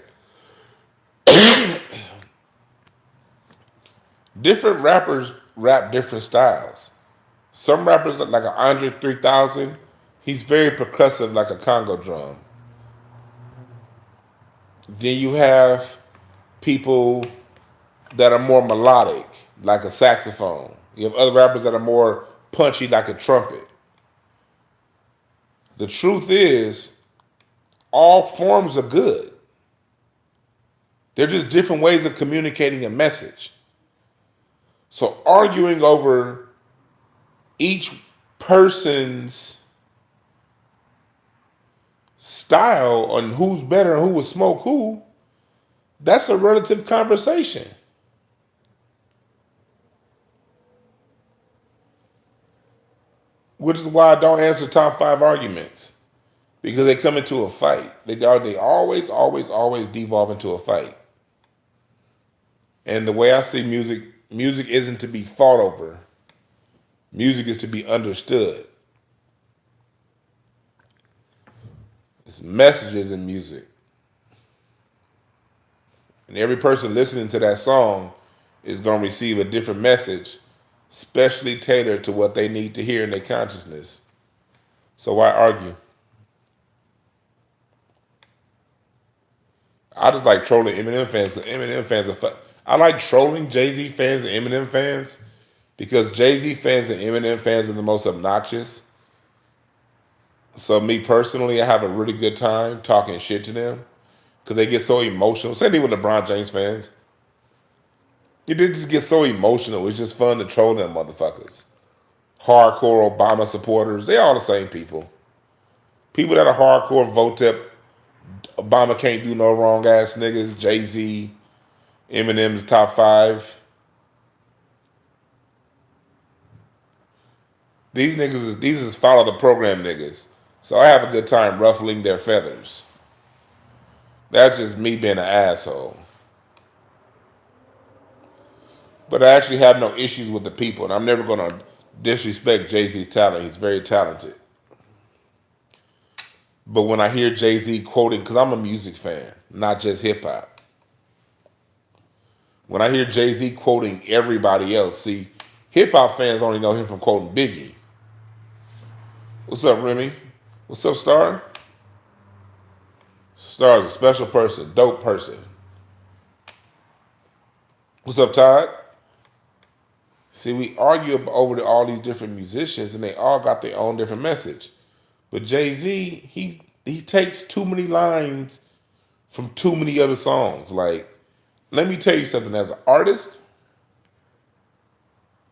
S1: Different rappers rap different styles. Some rappers like an Andre 3000, he's very percussive like a Congo drum. Then you have people that are more melodic, like a saxophone. You have other rappers that are more punchy, like a trumpet. The truth is, all forms are good. They're just different ways of communicating a message. So arguing over each person's style on who's better and who would smoke who, that's a relative conversation. Which is why I don't answer top 5 arguments. Because they come into a fight. They always devolve into a fight. And the way I see music, music isn't to be fought over. Music is to be understood. It's messages in music. And every person listening to that song is going to receive a different message, specially tailored to what they need to hear in their consciousness. So why argue? I just like trolling Eminem fans. Eminem fans are I like trolling Jay-Z fans and Eminem fans because Jay-Z fans and Eminem fans are the most obnoxious. So me personally, I have a really good time talking shit to them because they get so emotional. Same thing with LeBron James fans. They just get so emotional. It's just fun to troll them motherfuckers. Hardcore Obama supporters, they all the same people. People that are hardcore vote that Obama can't do no wrong ass niggas. Jay-Z, Eminem's top 5. These is follow the program niggas. So I have a good time ruffling their feathers. That's just me being an asshole. But I actually have no issues with the people, and I'm never going to disrespect Jay-Z's talent. He's very talented. But when I hear Jay-Z quoting, because I'm a music fan, not just hip-hop. When I hear Jay-Z quoting everybody else, see, hip-hop fans only know him from quoting Biggie. What's up, Remy? What's up, Star? Star is a special person, dope person. What's up, Todd? See, we argue over all these different musicians, and they all got their own different message. But Jay-Z, he takes too many lines from too many other songs. Like, let me tell you something. As an artist,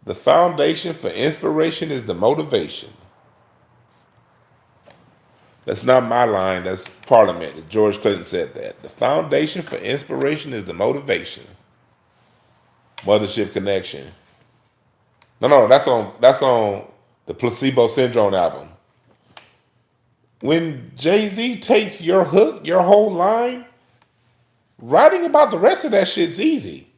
S1: the foundation for inspiration is the motivation. That's not my line. That's Parliament. George Clinton said that. The foundation for inspiration is the motivation. Mothership Connection. No, that's on the Placebo Syndrome album. When Jay-Z takes your hook, your whole line, writing about the rest of that shit's easy.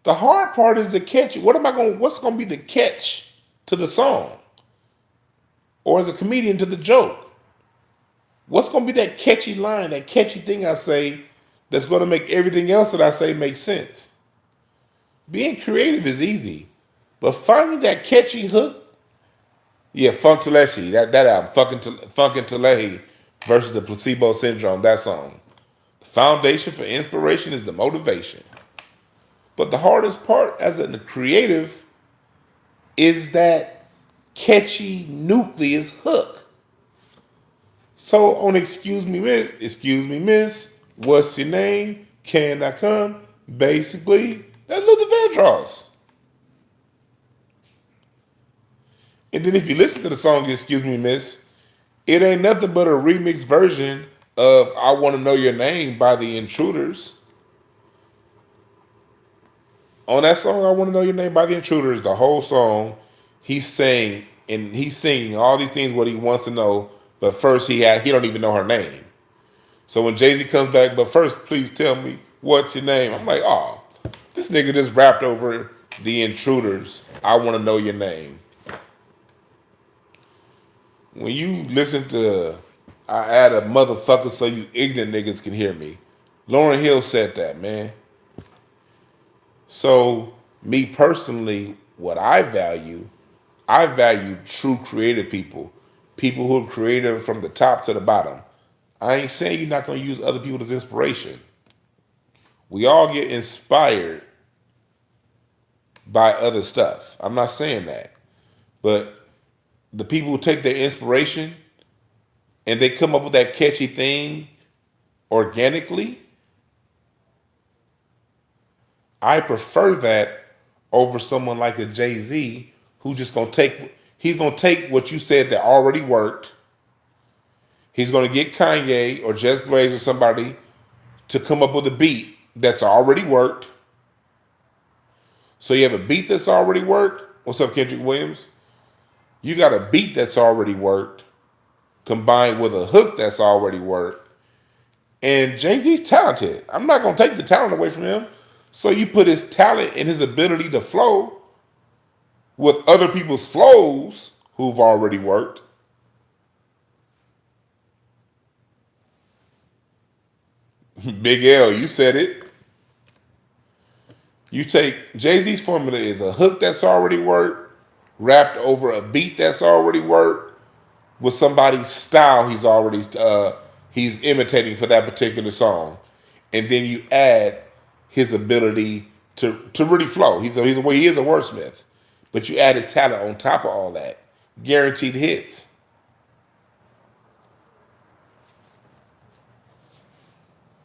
S1: The hard part is the catch. What's gonna be the catch to the song? Or as a comedian to the joke? What's gonna be that catchy line, that catchy thing I say that's gonna make everything else that I say make sense? Being creative is easy. But finding that catchy hook, yeah, Funk Teleshi, that album, Funkin' Telehi versus the Placebo Syndrome, that song. The foundation for inspiration is the motivation. But the hardest part as a creative is that catchy nucleus hook. So on Excuse Me Miss, what's your name? Can I come? Basically, that's Luther Vandross. And then if you listen to the song Excuse Me Miss, it ain't nothing but a remixed version of I Want to Know Your Name by the Intruders. On that song, I Want to Know Your Name by the Intruders, the whole song, he's saying, and he's singing all these things what he wants to know, but first he don't even know her name. So when Jay-Z comes back, but first please tell me what's your name? I'm like, oh, this nigga just rapped over the Intruders, I Want to Know Your Name. When you listen to I Add a Motherfucker So You Ignorant Niggas Can Hear Me, Lauryn Hill said that, man. So me personally, what I value true creative people who are creative from the top to the bottom. I ain't saying you're not going to use other people as inspiration. We all get inspired by other stuff. I'm not saying that. But the people who take their inspiration and they come up with that catchy thing organically, I prefer that over someone like a Jay-Z who's just going to take what you said that already worked. He's going to get Kanye or Just Blaze or somebody to come up with a beat that's already worked. So you have a beat that's already worked. What's up, Cedrick Williams? You got a beat that's already worked combined with a hook that's already worked. And Jay-Z's talented. I'm not going to take the talent away from him. So you put his talent and his ability to flow with other people's flows who've already worked. Big L, you said it. You take Jay-Z's formula is a hook that's already worked, wrapped over a beat that's already worked, with somebody's style he's imitating for that particular song, and then you add his ability to really flow. He is a wordsmith, but you add his talent on top of all that, guaranteed hits.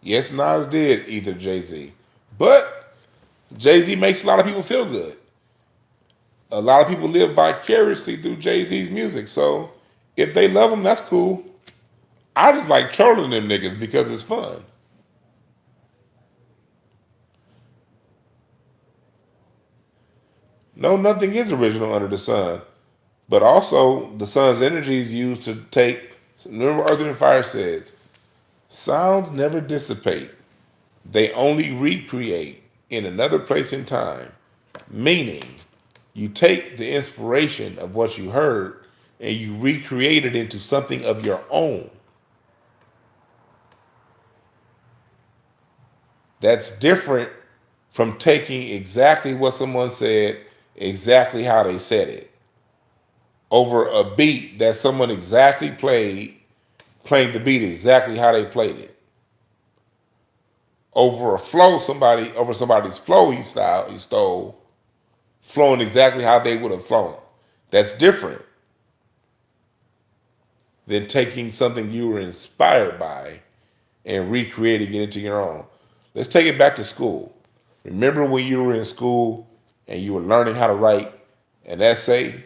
S1: Yes, Nas did either Jay-Z, but Jay-Z makes a lot of people feel good. A lot of people live vicariously through Jay-Z's music, so if they love him, that's cool. I just like trolling them niggas because it's fun. No, nothing is original under the sun. But also, the sun's energy is used to take. Remember, Earth and Fire says, sounds never dissipate. They only recreate in another place and time. Meaning, you take the inspiration of what you heard and you recreate it into something of your own. That's different from taking exactly what someone said, exactly how they said it, over a beat that someone exactly playing the beat exactly how they played it. Over somebody's flow he stole, flowing exactly how they would have flown. That's different than taking something you were inspired by and recreating it into your own. Let's take it back to school. Remember when you were in school and you were learning how to write an essay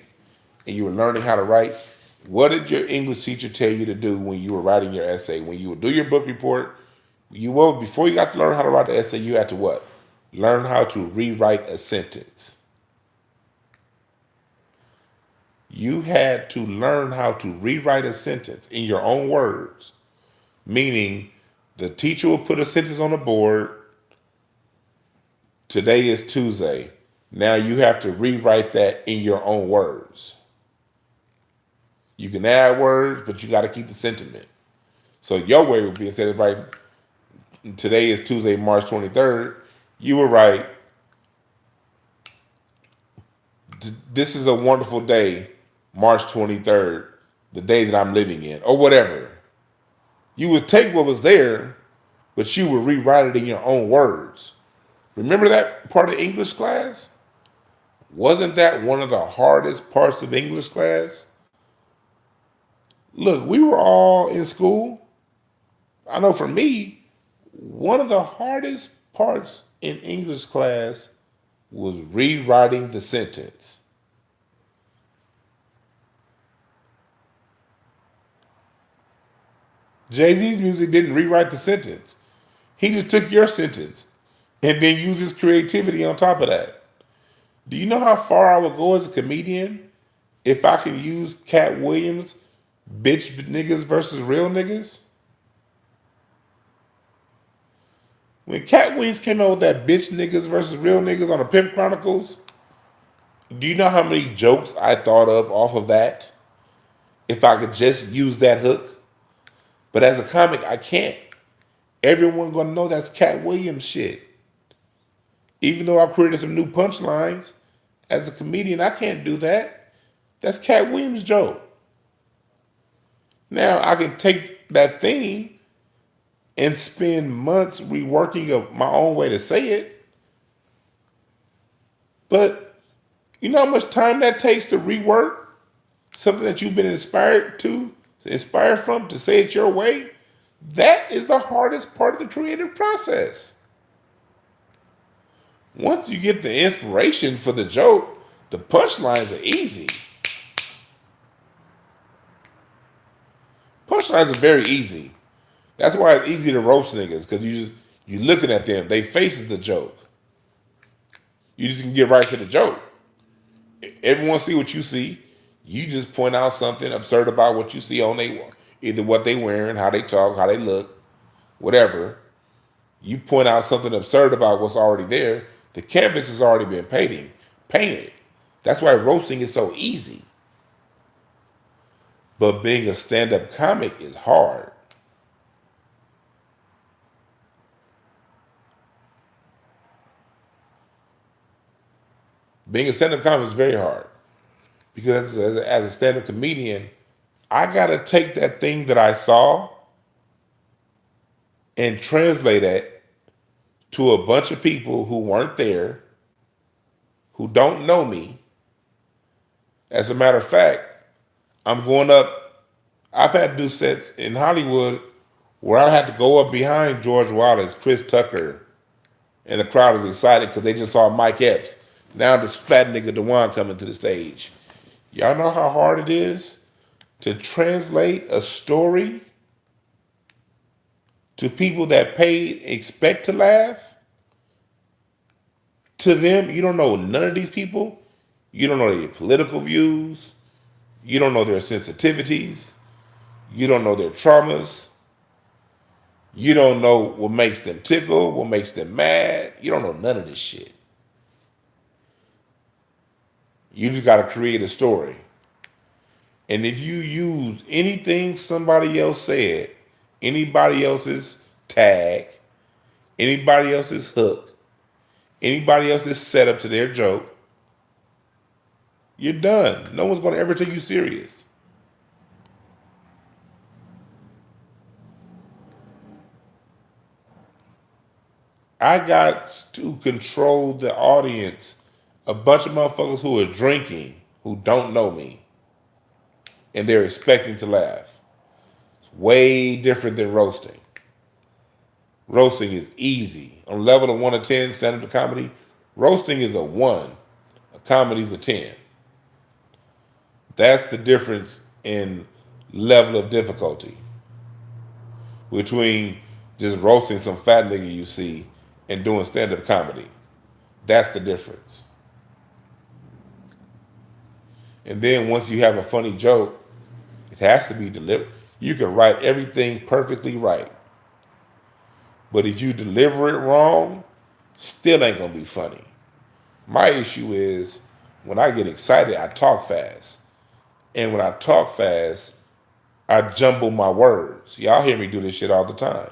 S1: and you were learning how to write? What did your English teacher tell you to do when you were writing your essay? When you would do your book report, before you got to learn how to write the essay, you had to what? Learn how to rewrite a sentence. You had to learn how to rewrite a sentence in your own words, meaning the teacher will put a sentence on the board. Today is Tuesday. Now you have to rewrite that in your own words. You can add words, but you got to keep the sentiment. So your way would be, instead of writing, today is Tuesday, March 23rd, you would write, this is a wonderful day, March 23rd, the day that I'm living in, or whatever. You would take what was there, but you would rewrite it in your own words. Remember that part of English class? Wasn't that one of the hardest parts of English class? Look, we were all in school. I know for me, one of the hardest parts in English class was rewriting the sentence. Jay-Z's music didn't rewrite the sentence. He just took your sentence and then used his creativity on top of that. Do you know how far I would go as a comedian if I could use Katt Williams' bitch niggas versus real niggas? When Katt Williams came out with that bitch niggas versus real niggas on the Pimp Chronicles, do you know how many jokes I thought of off of that? If I could just use that hook. But as a comic, I can't. Everyone gonna know that's Katt Williams shit. Even though I created some new punchlines, as a comedian, I can't do that. That's Katt Williams' joke. Now I can take that theme and spend months reworking my own way to say it. But you know how much time that takes to rework something that you've been inspired from, to say it your way? That is the hardest part of the creative process. Once you get the inspiration for the joke, the punchlines are easy. Punchlines are very easy. That's why it's easy to roast niggas, because you're looking at them. They faces the joke. You just can get right to the joke. Everyone see what you see. You just point out something absurd about what you see on either what they wearing, how they talk, how they look, whatever. You point out something absurd about what's already there. The canvas has already been painted. That's why roasting is so easy. But being a stand-up comic is hard. Being a stand-up comic is very hard because as a stand-up comedian, I gotta take that thing that I saw and translate it to a bunch of people who weren't there, who don't know me. As a matter of fact, I'm going up. I've had to do sets in Hollywood where I had to go up behind George Wallace, Chris Tucker, and the crowd was excited because they just saw Mike Epps. Now this fat nigga Dwan coming to the stage. Y'all know how hard it is to translate a story to people that expect to laugh? To them, you don't know none of these people. You don't know their political views. You don't know their sensitivities. You don't know their traumas. You don't know what makes them tickle, what makes them mad. You don't know none of this shit. You just got to create a story. And if you use anything somebody else said, anybody else's tag, anybody else's hook, anybody else's setup to their joke, you're done. No one's going to ever take you serious. I got to control the audience. A bunch of motherfuckers who are drinking, who don't know me, and they're expecting to laugh. It's way different than roasting. Roasting is easy. On a level of 1 to 10, stand-up comedy, roasting is a 1. A comedy is a 10. That's the difference in level of difficulty between just roasting some fat nigga you see and doing stand-up comedy. That's the difference. And then once you have a funny joke, it has to be delivered. You can write everything perfectly right. But if you deliver it wrong, still ain't gonna be funny. My issue is when I get excited, I talk fast. And when I talk fast, I jumble my words. Y'all hear me do this shit all the time.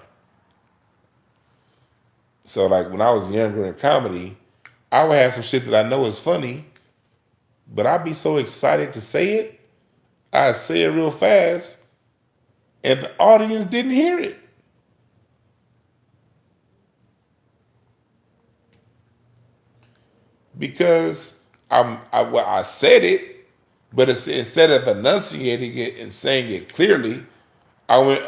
S1: So like when I was younger in comedy, I would have some shit that I know is funny, but I'd be so excited to say it, I'd say it real fast, and the audience didn't hear it. Because I said it, but instead of enunciating it and saying it clearly, I went,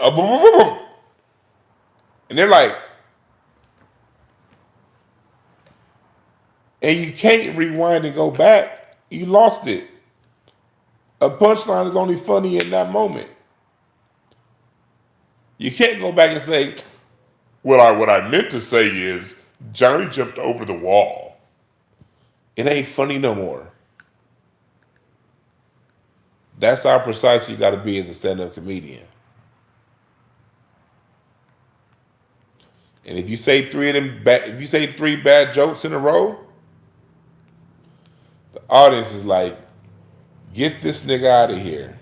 S1: and they're like, and you can't rewind and go back. You lost it. A punchline is only funny in that moment. You can't go back and say, well, what I meant to say is Johnny jumped over the wall. It ain't funny no more. That's how precise you got to be as a stand-up comedian. And if you say three bad jokes in a row, the audience is like, get this nigga out of here.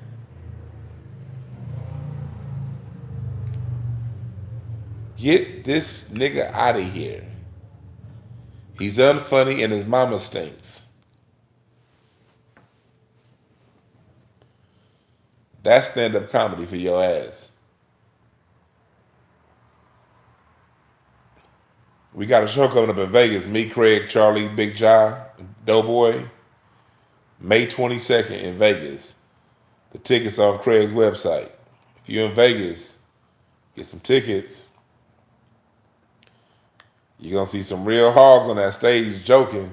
S1: Get this nigga out of here. He's unfunny and his mama stinks. That's stand-up comedy for your ass. We got a show coming up in Vegas. Me, Craig, Charlie, Big Ja, Doughboy. May 22nd in Vegas. The tickets are on Craig's website. If you're in Vegas, get some tickets. You're going to see some real hogs on that stage joking.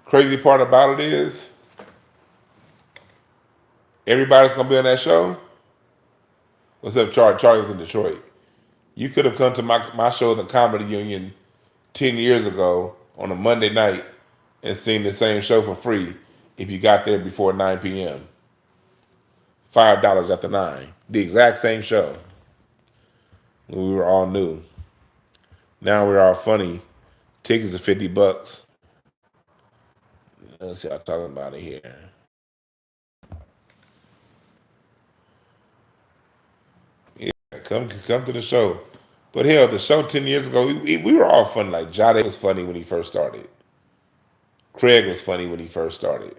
S1: Crazy part about it is, everybody's going to be on that show. What's up, Charlie? Charlie was in Detroit. You could have come to my show at the Comedy Union 10 years ago on a Monday night and seen the same show for free if you got there before 9 p.m. $5 after 9. The exact same show. When we were all new. Now we're all funny. Tickets are $50. Let's see what I'm talking about it here. Yeah, come to the show. But hell, the show 10 years ago, we were all funny. Like Jade was funny when he first started. Craig was funny when he first started,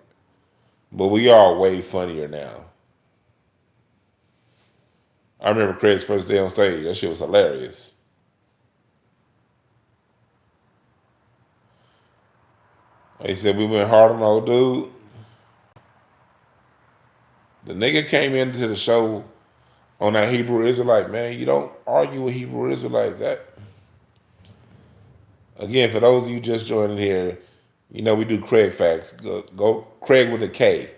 S1: but we are way funnier now. I remember Craig's first day on stage. That shit was hilarious. He said we went hard on old dude. The nigga came into the show on that Hebrew Israelite, man. You don't argue with Hebrew Israelites. That again, for those of you just joining here, you know we do Craig Facts. Go Craig with a K.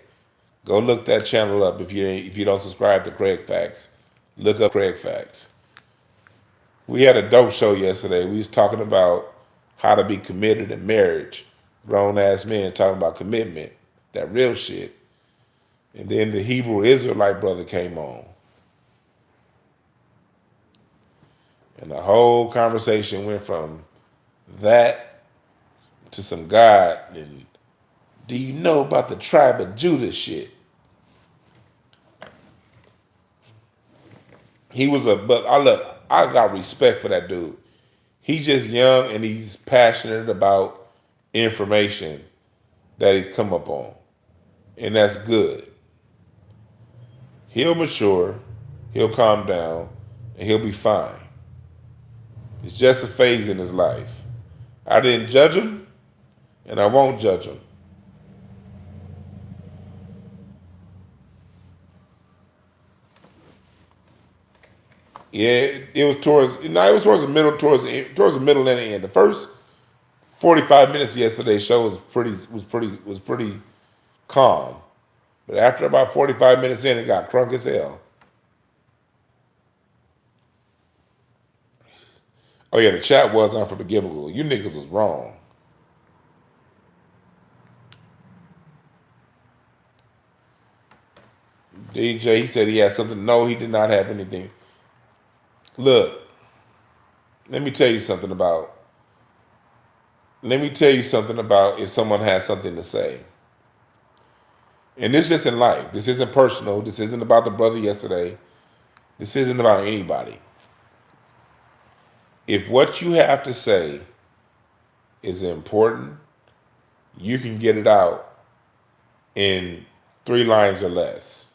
S1: Go look that channel up if you don't subscribe to Craig Facts. Look up Craig Facts. We had a dope show yesterday. We was talking about how to be committed in marriage. Grown ass men talking about commitment, that real shit. And then the Hebrew Israelite brother came on. And the whole conversation went from that to some God and do you know about the tribe of Judah shit? I got respect for that dude. He's just young and he's passionate about information that he's come up on. And that's good. He'll mature, he'll calm down, and he'll be fine. It's just a phase in his life. I didn't judge him, and I won't judge him. Yeah, it was towards the middle, towards the middle and the end. The first 45 minutes of yesterday's show was pretty calm. But after about 45 minutes in, it got crunk as hell. Oh yeah, the chat was unforgivable. You niggas was wrong. DJ, he said he had something. No, he did not have anything. Look, let me tell you something about if someone has something to say. And this is just in life. This isn't personal. This isn't about the brother yesterday. This isn't about anybody. If what you have to say is important, you can get it out in 3 lines or less.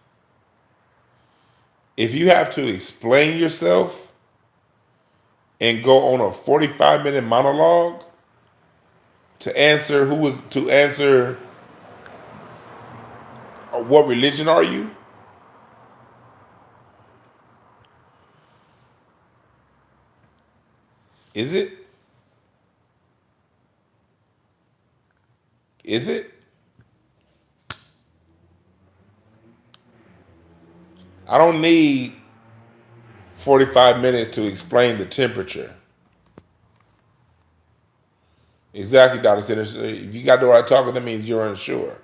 S1: If you have to explain yourself and go on a 45-minute monologue to answer what religion are you? Is it? Is it? I don't need 45 minutes to explain the temperature. Exactly, Dr. Sinister. If you got the right talking, that means you're unsure.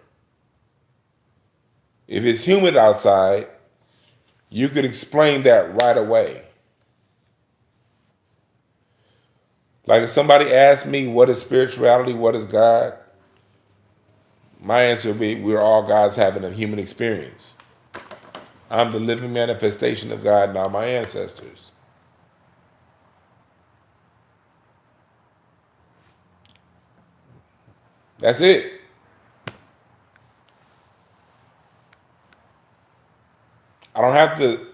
S1: If it's humid outside, you could explain that right away. Like if somebody asked me what is spirituality, what is God, my answer would be we're all God's having a human experience. I'm the living manifestation of God and all my ancestors. That's it. I don't have to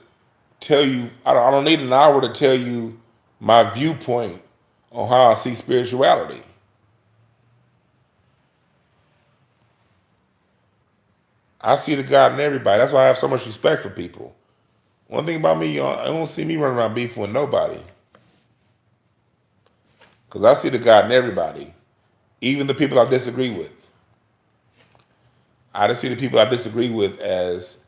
S1: tell you, I don't need an hour to tell you my viewpoint on how I see spirituality. I see the God in everybody. That's why I have so much respect for people. One thing about me, I don't see me running around beefing with nobody. Because I see the God in everybody, even the people I disagree with. I just see the people I disagree with as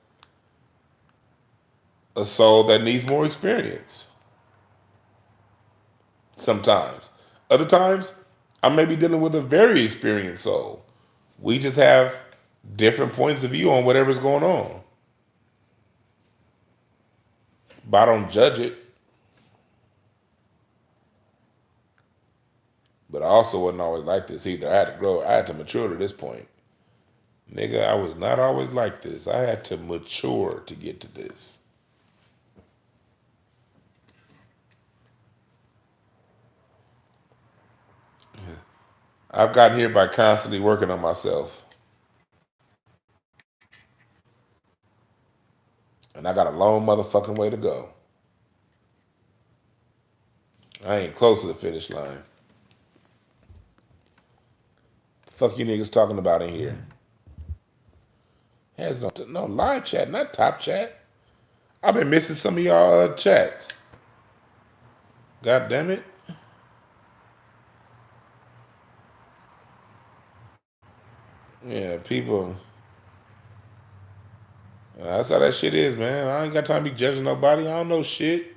S1: a soul that needs more experience. Sometimes. Other times, I may be dealing with a very experienced soul. We just have different points of view on whatever's going on. But I don't judge it. But I also wasn't always like this either. I had to grow, I had to mature to this point. Nigga, I was not always like this. I had to mature to get to this. I've gotten here by constantly working on myself. And I got a long motherfucking way to go. I ain't close to the finish line. The fuck you niggas talking about in here? Has no live chat, not top chat. I've been missing some of y'all chats. God damn it. Yeah, people. That's how that shit is, man. I ain't got time to be judging nobody. I don't know shit.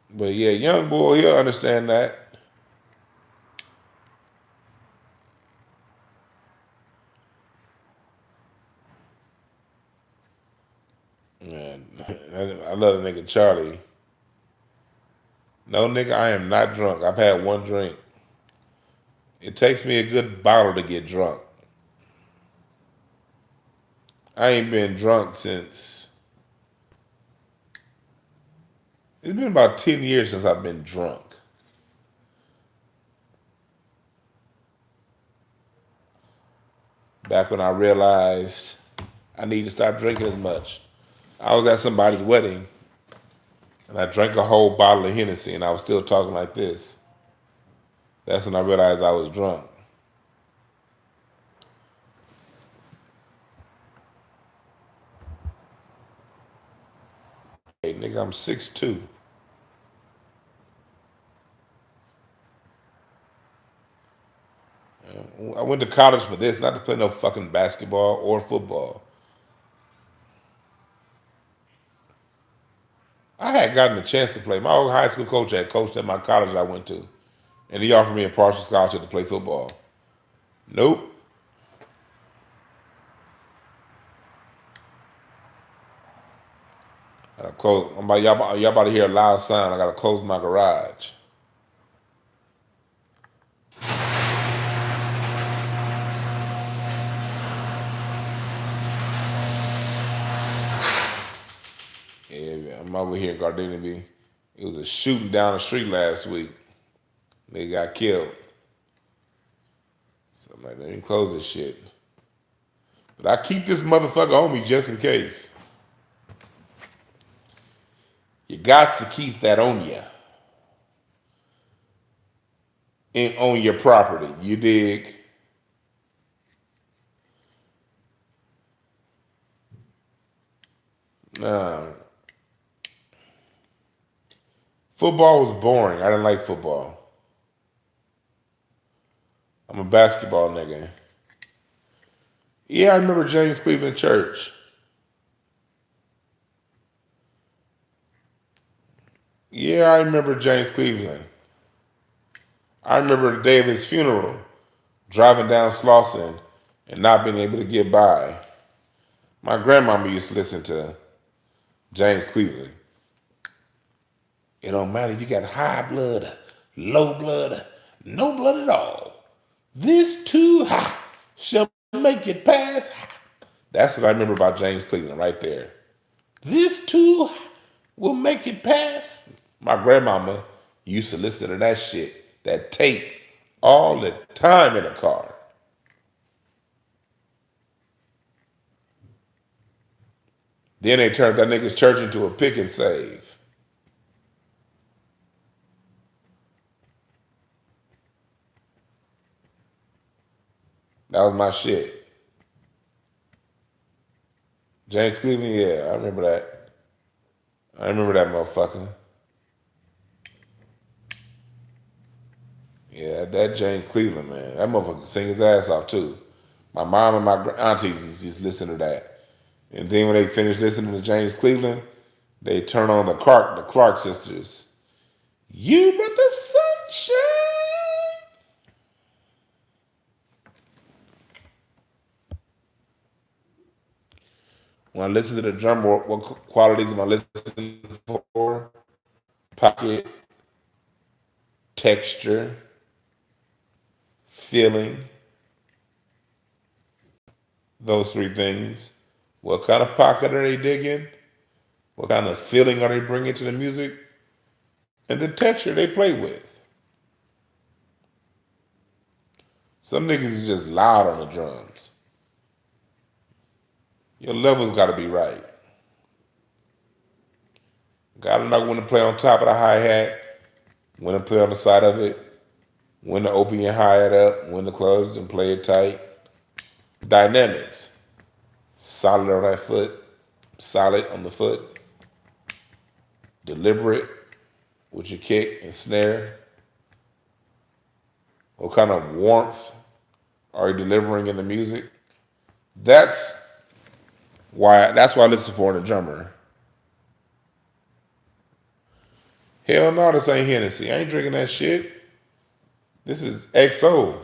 S1: But yeah, young boy, he'll understand that. Man, I love the nigga Charlie. No, nigga, I am not drunk. I've had one drink. It takes me a good bottle to get drunk. I ain't been drunk since. It's been about 10 years since I've been drunk. Back when I realized I need to stop drinking as much. I was at somebody's wedding and I drank a whole bottle of Hennessy and I was still talking like this. That's when I realized I was drunk. Hey, nigga, I'm 6'2". I went to college for this, not to play no fucking basketball or football. I had gotten the chance to play. My old high school coach had coached at my college I went to, and he offered me a partial scholarship to play football. Nope. I gotta close. Y'all about to hear a loud sound. I gotta close my garage. Yeah, I'm over here in Gardena B. It was a shooting down the street last week. They got killed. So I'm like, let me close this shit. But I keep this motherfucker on me just in case. You got to keep that on you. On your property. You dig? Football was boring. I didn't like football. I'm a basketball nigga. Yeah, I remember James Cleveland Church. Yeah, I remember James Cleveland. I remember the day of his funeral, driving down Slauson and not being able to get by. My grandmama used to listen to James Cleveland. It don't matter if you got high blood, low blood, no blood at all. This too high shall make it pass. That's what I remember about James Cleveland right there. This too will make it pass. My grandmama used to listen to that shit, that tape, all the time in the car. Then they turned that nigga's church into a pick and save. That was my shit. James Cleveland, yeah, I remember that. I remember that motherfucker. Yeah, that James Cleveland, man. That motherfucker sing his ass off too. My mom and my aunties just listen to that. And then when they finish listening to James Cleveland, they turn on the Clark sisters. You but the sunshine. When I listen to the drum, what qualities am I listening for? Pocket, texture, feeling. Those three things. What kind of pocket are they digging? What kind of feeling are they bringing to the music? And the texture they play with. Some niggas is just loud on the drums. Your levels got to be right. Got to know when to play on top of the hi-hat, when to play on the side of it, when to open your hi-hat up, when to close and play it tight. Dynamics. Solid on that foot, solid on the foot. Deliberate with your kick and snare. What kind of warmth are you delivering in the music? That's why I listen for in a drummer. Hell no, this ain't Hennessy. I ain't drinking that shit. This is XO.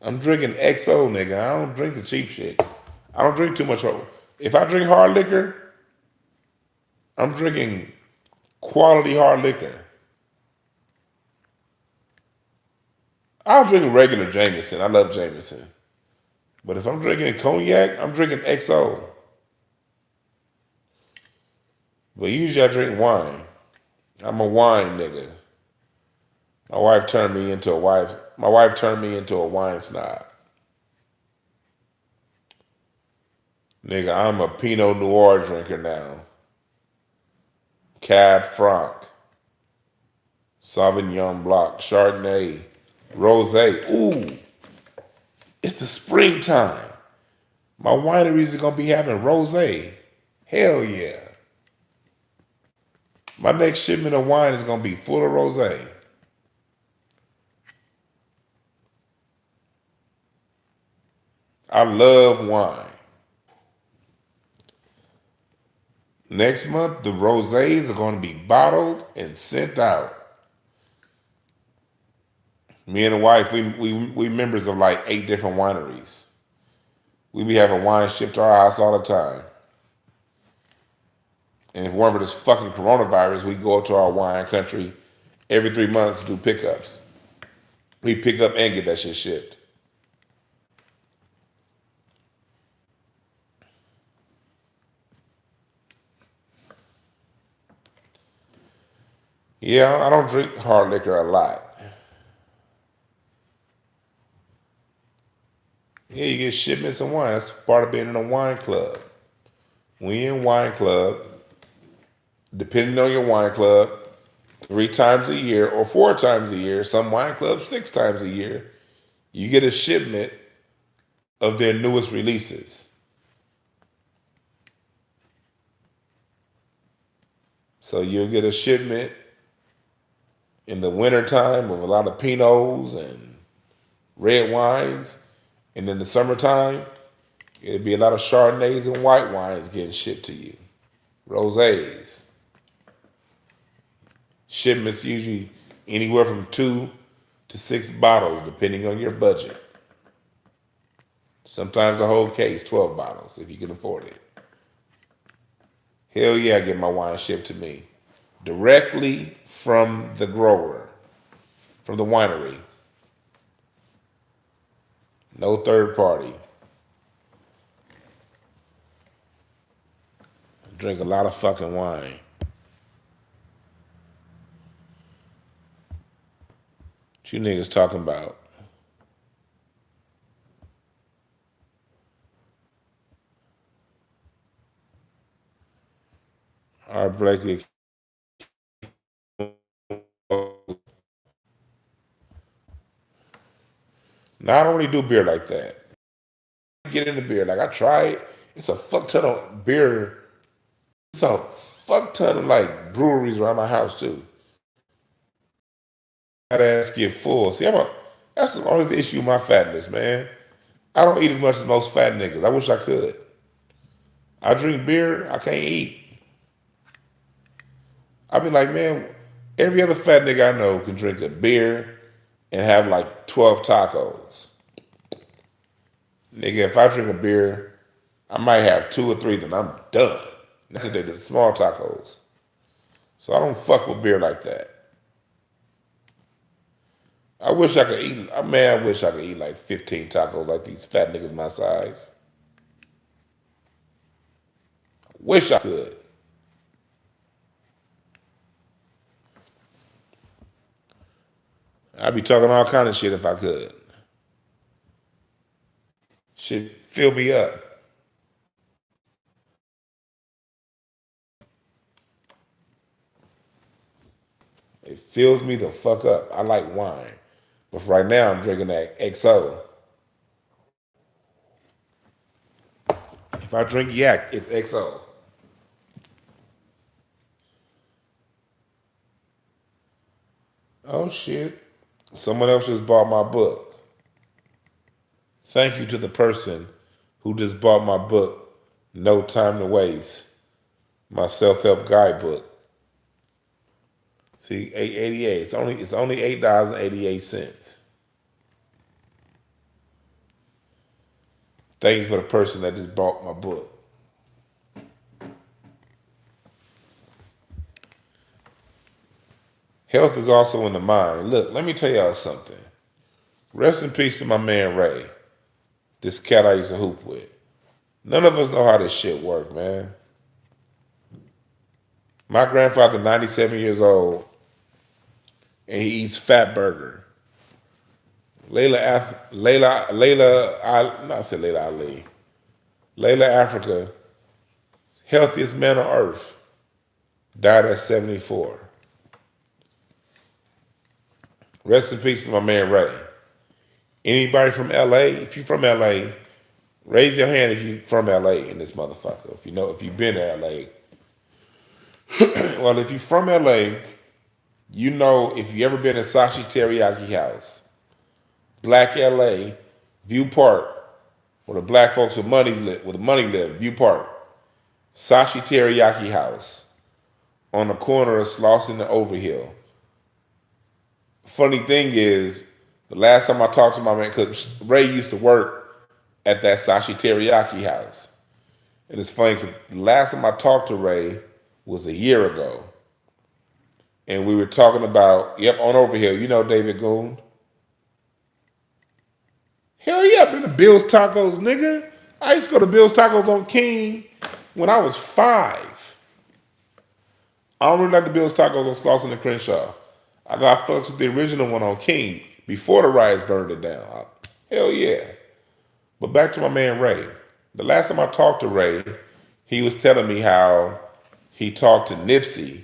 S1: I'm drinking XO, nigga. I don't drink the cheap shit. I don't drink too much. If I drink hard liquor, I'm drinking quality hard liquor. I'll drink a regular Jameson. I love Jameson. But if I'm drinking cognac, I'm drinking XO. But usually I drink wine. I'm a wine nigga. My wife turned me into a wine snob. Nigga, I'm a Pinot Noir drinker now. Cab Franc, Sauvignon Blanc, Chardonnay, Rosé. Ooh, it's the springtime. My wineries are gonna be having rosé. Hell yeah. My next shipment of wine is gonna be full of rosé. I love wine. Next month, the rosés are gonna be bottled and sent out. Me and the wife, we members of like 8 different wineries. We be having wine shipped to our house all the time. And if one for this fucking coronavirus, we go up to our wine country every 3 months to do pickups. We pick up and get that shit shipped. Yeah, I don't drink hard liquor a lot. Yeah, you get shipments of wine. That's part of being in a wine club. We in wine club, depending on your wine club, 3 times a year or 4 times a year, some wine clubs 6 times a year, you get a shipment of their newest releases. So you'll get a shipment in the wintertime of a lot of Pinots and red wines. And in the summertime, it'll be a lot of Chardonnays and white wines getting shipped to you. Rosés. Shipments usually anywhere from 2 to 6 bottles, depending on your budget. Sometimes a whole case, 12 bottles, if you can afford it. Hell yeah, I get my wine shipped to me. Directly from the grower, from the winery. No third party. I drink a lot of fucking wine. What you niggas talking about? Our Blakely. Now I don't really do beer like that. Get into beer. Like I tried. It's a fuck ton of beer. It's a fuck ton of like breweries around my house too. That ass get full. See, that's the only issue with my fatness, man. I don't eat as much as most fat niggas. I wish I could. I drink beer, I can't eat. I be like, man, every other fat nigga I know can drink a beer and have like 12 tacos. Nigga, if I drink a beer, I might have 2 or 3, then I'm done. That's if they do small tacos. So I don't fuck with beer like that. I wish I could eat, man, I wish I could eat like 15 tacos like these fat niggas my size. Wish I could. I'd be talking all kind of shit if I could. Shit fill me up. It fills me the fuck up. I like wine. But for right now, I'm drinking that XO. If I drink yak, it's XO. Oh shit. Someone else just bought my book. Thank you to the person who just bought my book, No Time to Waste, my self-help guidebook. See, $8.88. It's only $8.88. Thank you for the person that just bought my book. Health is also in the mind. Look, let me tell y'all something. Rest in peace to my man Ray, this cat I used to hoop with. None of us know how this shit work, man. My grandfather, 97 years old, and he eats fat burger. Layla Africa, healthiest man on earth, died at 74. Rest in peace to my man Ray. Anybody from LA? If you're from LA, raise your hand if you're from LA in this motherfucker. If you've been to LA. Well, if you're from LA, you know if you ever been in Sashi Teriyaki House, Black LA, View Park, where the black folks with money live, View Park, Sashi Teriyaki House, on the corner of Slauson and Overhill. Funny thing is, the last time I talked to my man, because Ray used to work at that Sashi Teriyaki House. And it's funny because the last time I talked to Ray was a year ago. And we were talking about, on Overhill, you know David Goon? Hell yeah, I've been to Bill's Tacos, nigga. I used to go to Bill's Tacos on King when I was 5. I don't really like the Bill's Tacos on Slauson and Crenshaw. I got fucks with the original one on King before the riots burned it down. Hell yeah. But back to my man Ray. The last time I talked to Ray, he was telling me how he talked to Nipsey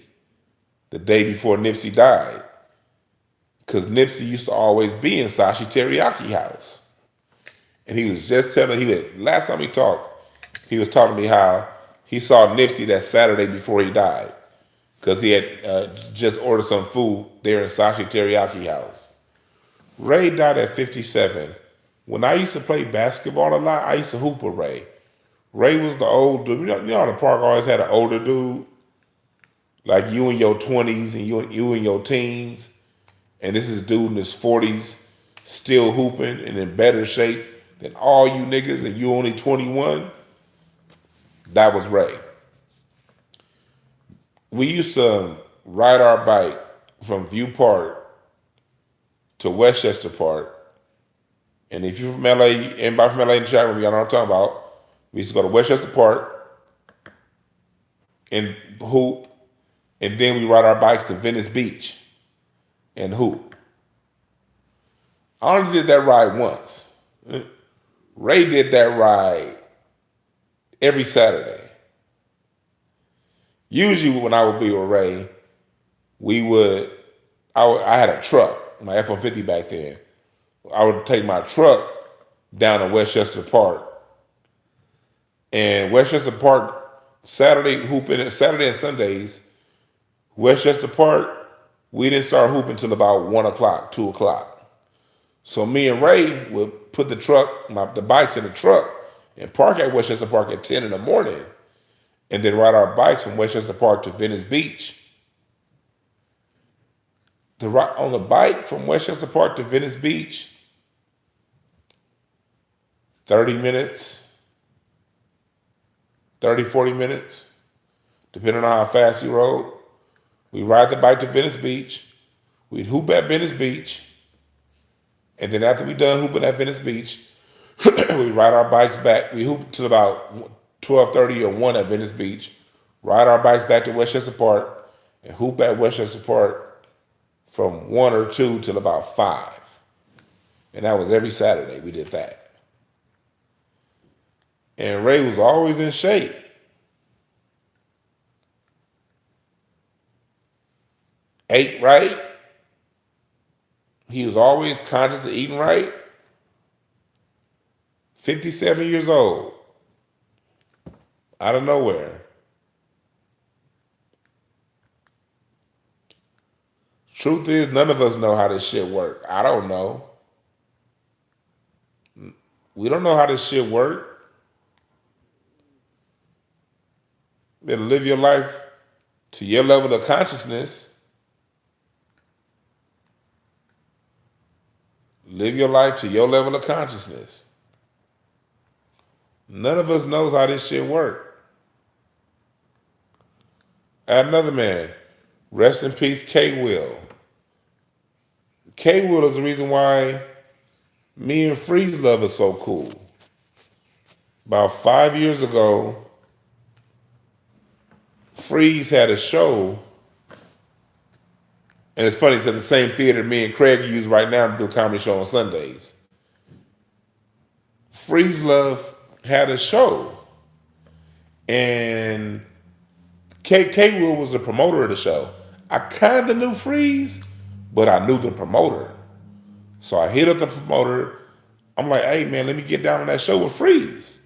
S1: the day before Nipsey died. Because Nipsey used to always be in Sashi Teriyaki House. And he was just last time he talked, he was talking to me how he saw Nipsey that Saturday before he died. Because he had just ordered some food there in Sashi Teriyaki House. Ray died at 57. When I used to play basketball a lot, I used to hoop with Ray. Ray was the old dude. You know how the park always had an older dude? Like you in your 20s and you in your teens. And this is dude in his 40s still hooping and in better shape than all you niggas and you only 21. That was Ray. We used to ride our bike from View Park to Westchester Park. And if you're from LA, anybody from LA in the chat room, y'all know what I'm talking about. We used to go to Westchester Park and hoop. And then we ride our bikes to Venice Beach and hoop. I only did that ride once. Ray did that ride every Saturday. Usually when I would be with Ray, I had a truck, my F-150 back then. I would take my truck down to Westchester Park. And Westchester Park, Saturday and Sundays, Westchester Park, we didn't start hooping until about 1 o'clock, 2 o'clock. So me and Ray would put the bikes in the truck and park at Westchester Park at 10 in the morning. And then ride our bikes from Westchester Park to Venice Beach. To ride on the bike from Westchester Park to Venice Beach, 30 minutes, 30, 40 minutes, depending on how fast you rode. We ride the bike to Venice Beach. We'd hoop at Venice Beach. And then after we done hooping at Venice Beach, we ride our bikes back. We hoop till about 12:30 or 1 at Venice Beach, ride our bikes back to Westchester Park, and hoop at Westchester Park from 1 or 2 till about 5. And that was every Saturday we did that. And Ray was always in shape. Ate right. He was always conscious of eating right. 57 years old. Out of nowhere. Truth is, none of us know how this shit work. I don't know. We don't know how this shit work. You better live your life to your level of consciousness. Live your life to your level of consciousness. None of us knows how this shit work. Another man, rest in peace, K. Will. K. Will is the reason why me and Freeze Love is so cool. About 5 years ago, Freeze had a show, and it's funny, it's at the same theater me and Craig use right now to do a comedy show on Sundays. Freeze Love had a show, and K. Will was the promoter of the show. I kind of knew Freeze, but I knew the promoter. So I hit up the promoter. I'm like, hey man, let me get down on that show with Freeze.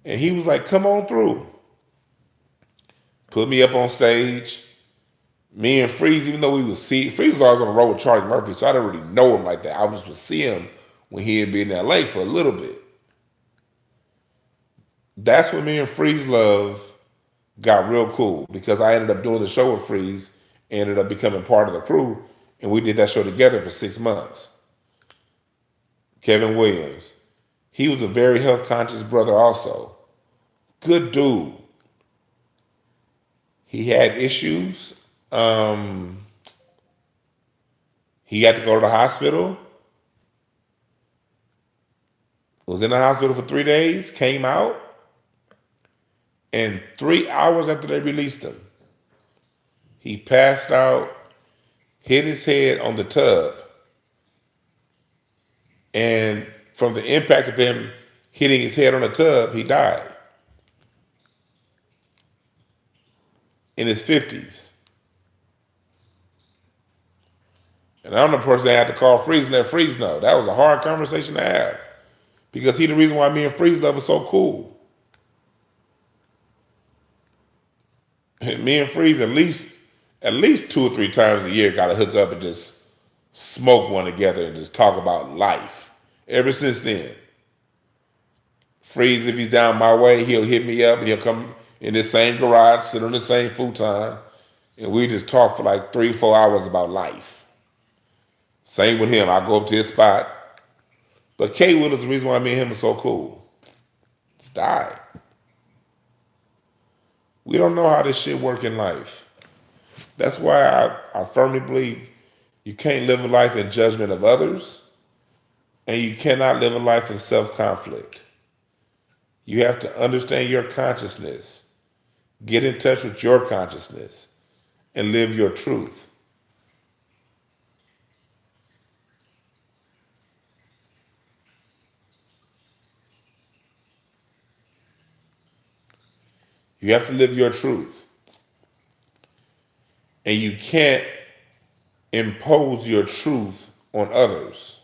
S1: And he was like, come on through. Put me up on stage. Me and Freeze, even though we would see, Freeze was always on the road with Charlie Murphy, so I didn't really know him like that. I just would see him when he had been in LA for a little bit. That's when me and Freeze Love got real cool, because I ended up doing the show with Freeze, ended up becoming part of the crew, and we did that show together for 6 months. Kevin Williams. He was a very health conscious brother also. Good dude. He had issues. He had to go to the hospital. Was in the hospital for 3 days, came out, and 3 hours after they released him, he passed out, hit his head on the tub, and from the impact of him hitting his head on the tub, he died. In his 50s. And I'm the person that had to call Freeze and let Freeze know. That was a hard conversation to have, because he's the reason why me and Freeze Love is so cool. And me and Freeze at least 2 or 3 times a year got to hook up and just smoke one together and just talk about life. Ever since then, Freeze, if he's down my way, he'll hit me up and he'll come in the same garage, sit on the same futon, and we just talk for like 3 or 4 hours about life. Same with him. I go up to his spot. But K. Will is the reason why me and him are so cool. He's died. We don't know how this shit work in life. That's why I firmly believe you can't live a life in judgment of others, and you cannot live a life in self-conflict. You have to understand your consciousness, get in touch with your consciousness, and live your truth. You have to live your truth. And you can't impose your truth on others.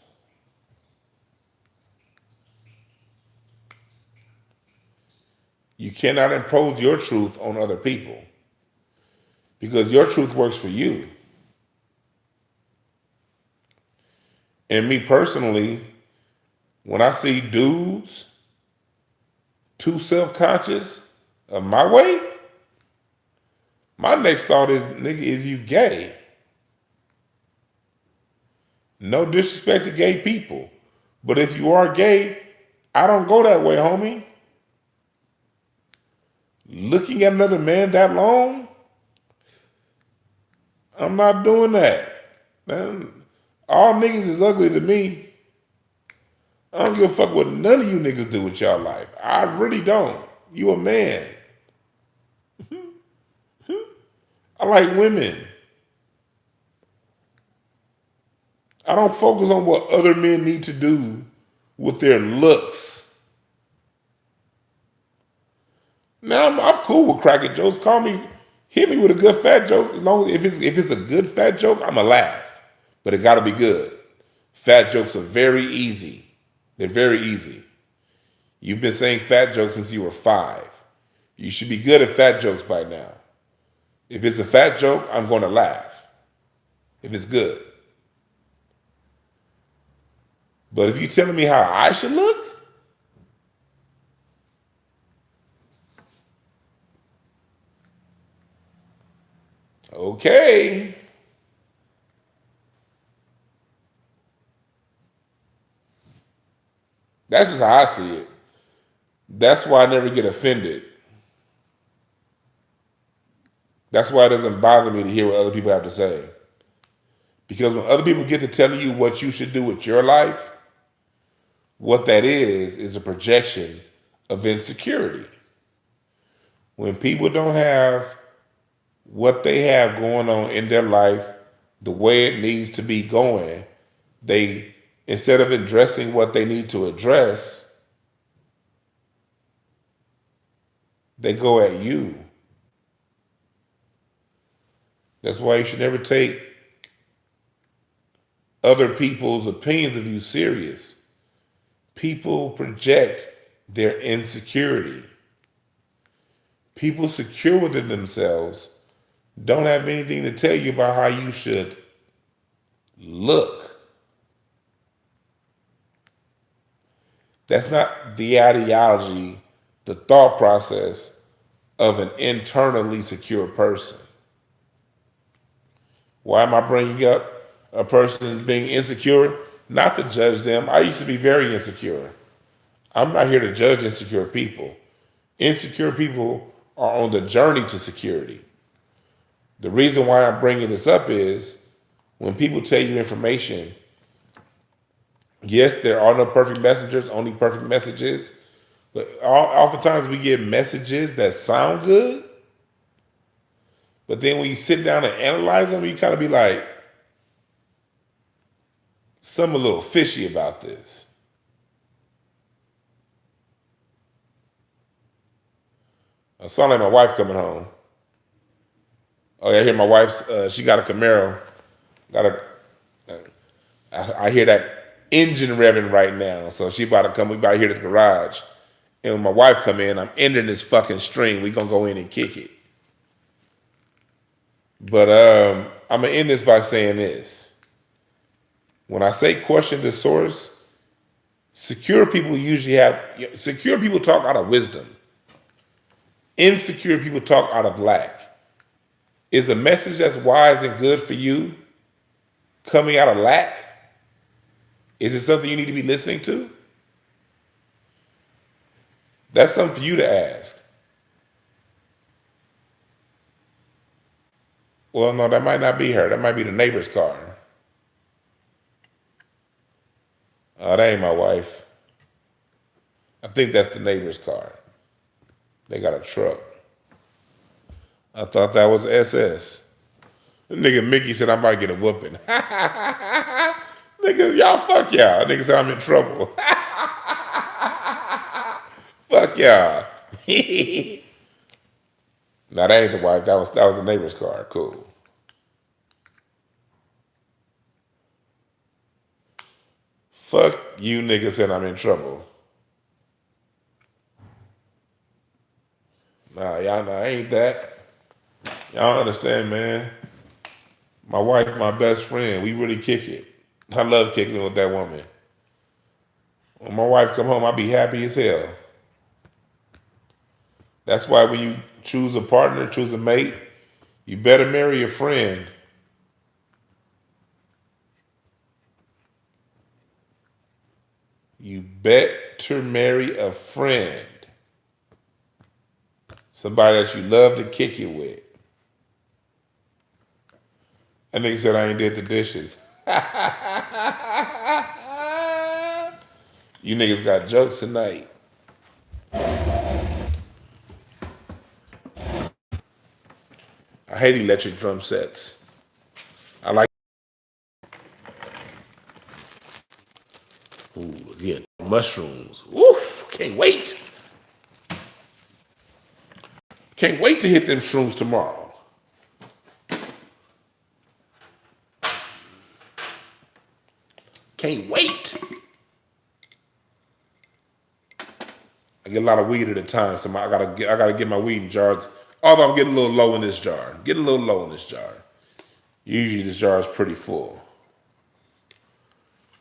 S1: You cannot impose your truth on other people, because your truth works for you. And me personally, when I see dudes too self-conscious of my way, my next thought is, nigga, is you gay? No disrespect to gay people, but if you are gay, I don't go that way, homie. Looking at another man that long, I'm not doing that. Man, all niggas is ugly to me. I don't give a fuck what none of you niggas do with y'all life. I really don't. You a man. I like women. I don't focus on what other men need to do with their looks. Now I'm cool with cracking jokes. Hit me with a good fat joke. As long as if it's a good fat joke, I'ma laugh. But it gotta be good. Fat jokes are very easy. They're very easy. You've been saying fat jokes since you were 5. You should be good at fat jokes by now. If it's a fat joke, I'm gonna laugh. If it's good. But if you're telling me how I should look, okay. That's just how I see it. That's why I never get offended. That's why it doesn't bother me to hear what other people have to say. Because when other people get to tell you what you should do with your life, what that is a projection of insecurity. When people don't have what they have going on in their life the way it needs to be going, they, instead of addressing what they need to address, they go at you. That's why you should never take other people's opinions of you serious. People project their insecurity. People secure within themselves don't have anything to tell you about how you should look. That's not the ideology, the thought process of an internally secure person. Why am I bringing up a person being insecure? Not to judge them. I used to be very insecure. I'm not here to judge insecure people. Insecure people are on the journey to security. The reason why I'm bringing this up is when people tell you information, yes, there are no perfect messengers, only perfect messages. But oftentimes we get messages that sound good, but then when you sit down and analyze them, you kind of be like, something a little fishy about this. I sound like my wife coming home. Oh yeah, I hear my wife's, she got a Camaro. I hear that engine revving right now. So she about to come, we about to hear this garage. And when my wife come in, I'm ending this fucking string. We gonna go in and kick it. But I'm gonna end this by saying this. When I say question the source, secure people talk out of wisdom. Insecure people talk out of lack. Is a message that's wise and good for you coming out of lack? Is it something you need to be listening to? That's something for you to ask. Well, no, that might not be her. That might be the neighbor's car. Oh, that ain't my wife. I think that's the neighbor's car. They got a truck. I thought that was SS. The nigga Mickey said I might get a whooping. Nigga, y'all, fuck y'all. Nigga said I'm in trouble. Fuck y'all. Nah, that ain't the wife. That was the neighbor's car. Cool. Fuck you, nigga said I'm in trouble. Nah, y'all know I ain't that. Y'all don't understand, man. My wife, my best friend, we really kick it. I love kicking it with that woman. When my wife come home, I be happy as hell. That's why when you choose a partner, choose a mate, you better marry a friend. You better marry a friend. Somebody that you love to kick it with. That nigga said I ain't did the dishes. You niggas got jokes tonight. I hate electric drum sets. I like. Ooh, again, mushrooms. Woo, can't wait. Can't wait to hit them shrooms tomorrow. Can't wait. I get a lot of weed at a time, so I gotta get my weed in jars. Although I'm getting a little low in this jar. Usually this jar is pretty full.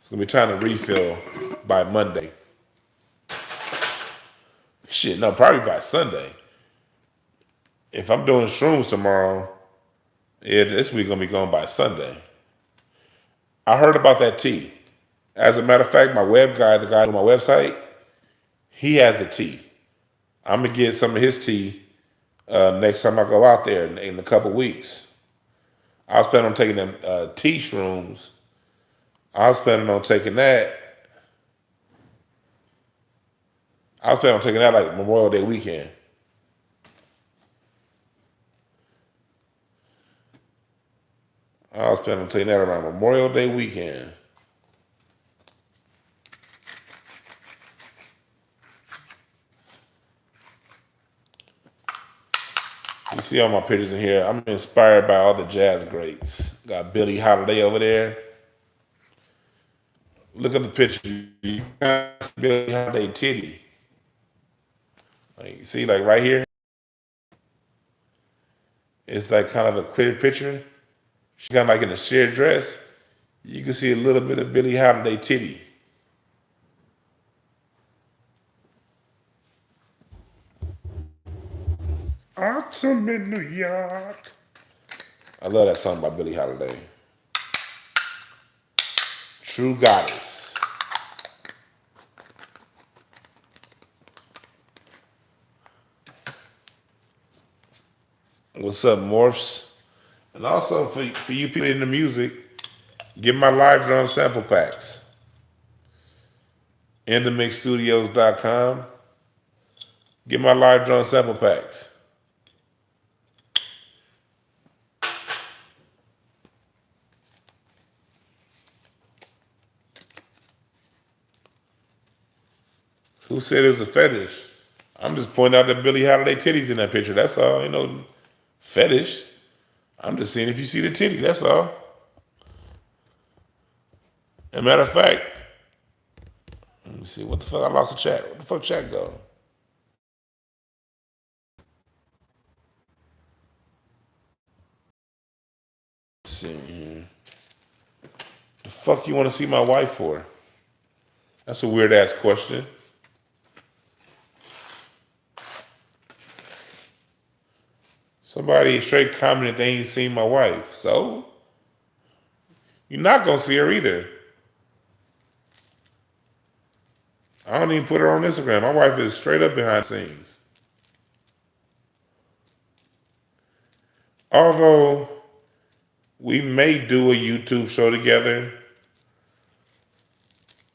S1: It's gonna be time to refill by Monday. Shit, no, probably by Sunday. If I'm doing shrooms tomorrow, this week gonna be gone by Sunday. I heard about that tea. As a matter of fact, my web guy, the guy on my website, he has a tea. I'm gonna get some of his tea next time I go out there in a couple weeks. I was planning on taking them tea shrooms. I was planning on taking that like Memorial Day weekend. I was planning on taking that around Memorial Day weekend. You see all my pictures in here. I'm inspired by all the jazz greats. Got Billie Holiday over there. Look at the picture. You got Billie Holiday titty. Like, see, like right here, it's like kind of a clear picture. She got like in a sheer dress. You can see a little bit of Billie Holiday titty. Autumn in New York. I love that song by Billie Holiday. True Goddess. What's up, Morphs? And also for you people in the music, get my live drum sample packs. InTheMixStudios.com. Get my live drum sample packs. Who said it was a fetish? I'm just pointing out that Billie Holiday titties in that picture. That's all. Ain't no fetish. I'm just seeing if you see the titty. That's all. As a matter of fact, let me see. What the fuck? I lost the chat. Where the fuck chat go? Let's see here. The fuck you want to see my wife for? That's a weird ass question. Somebody straight commented they ain't seen my wife. So? You're not going to see her either. I don't even put her on Instagram. My wife is straight up behind the scenes. Although we may do a YouTube show together,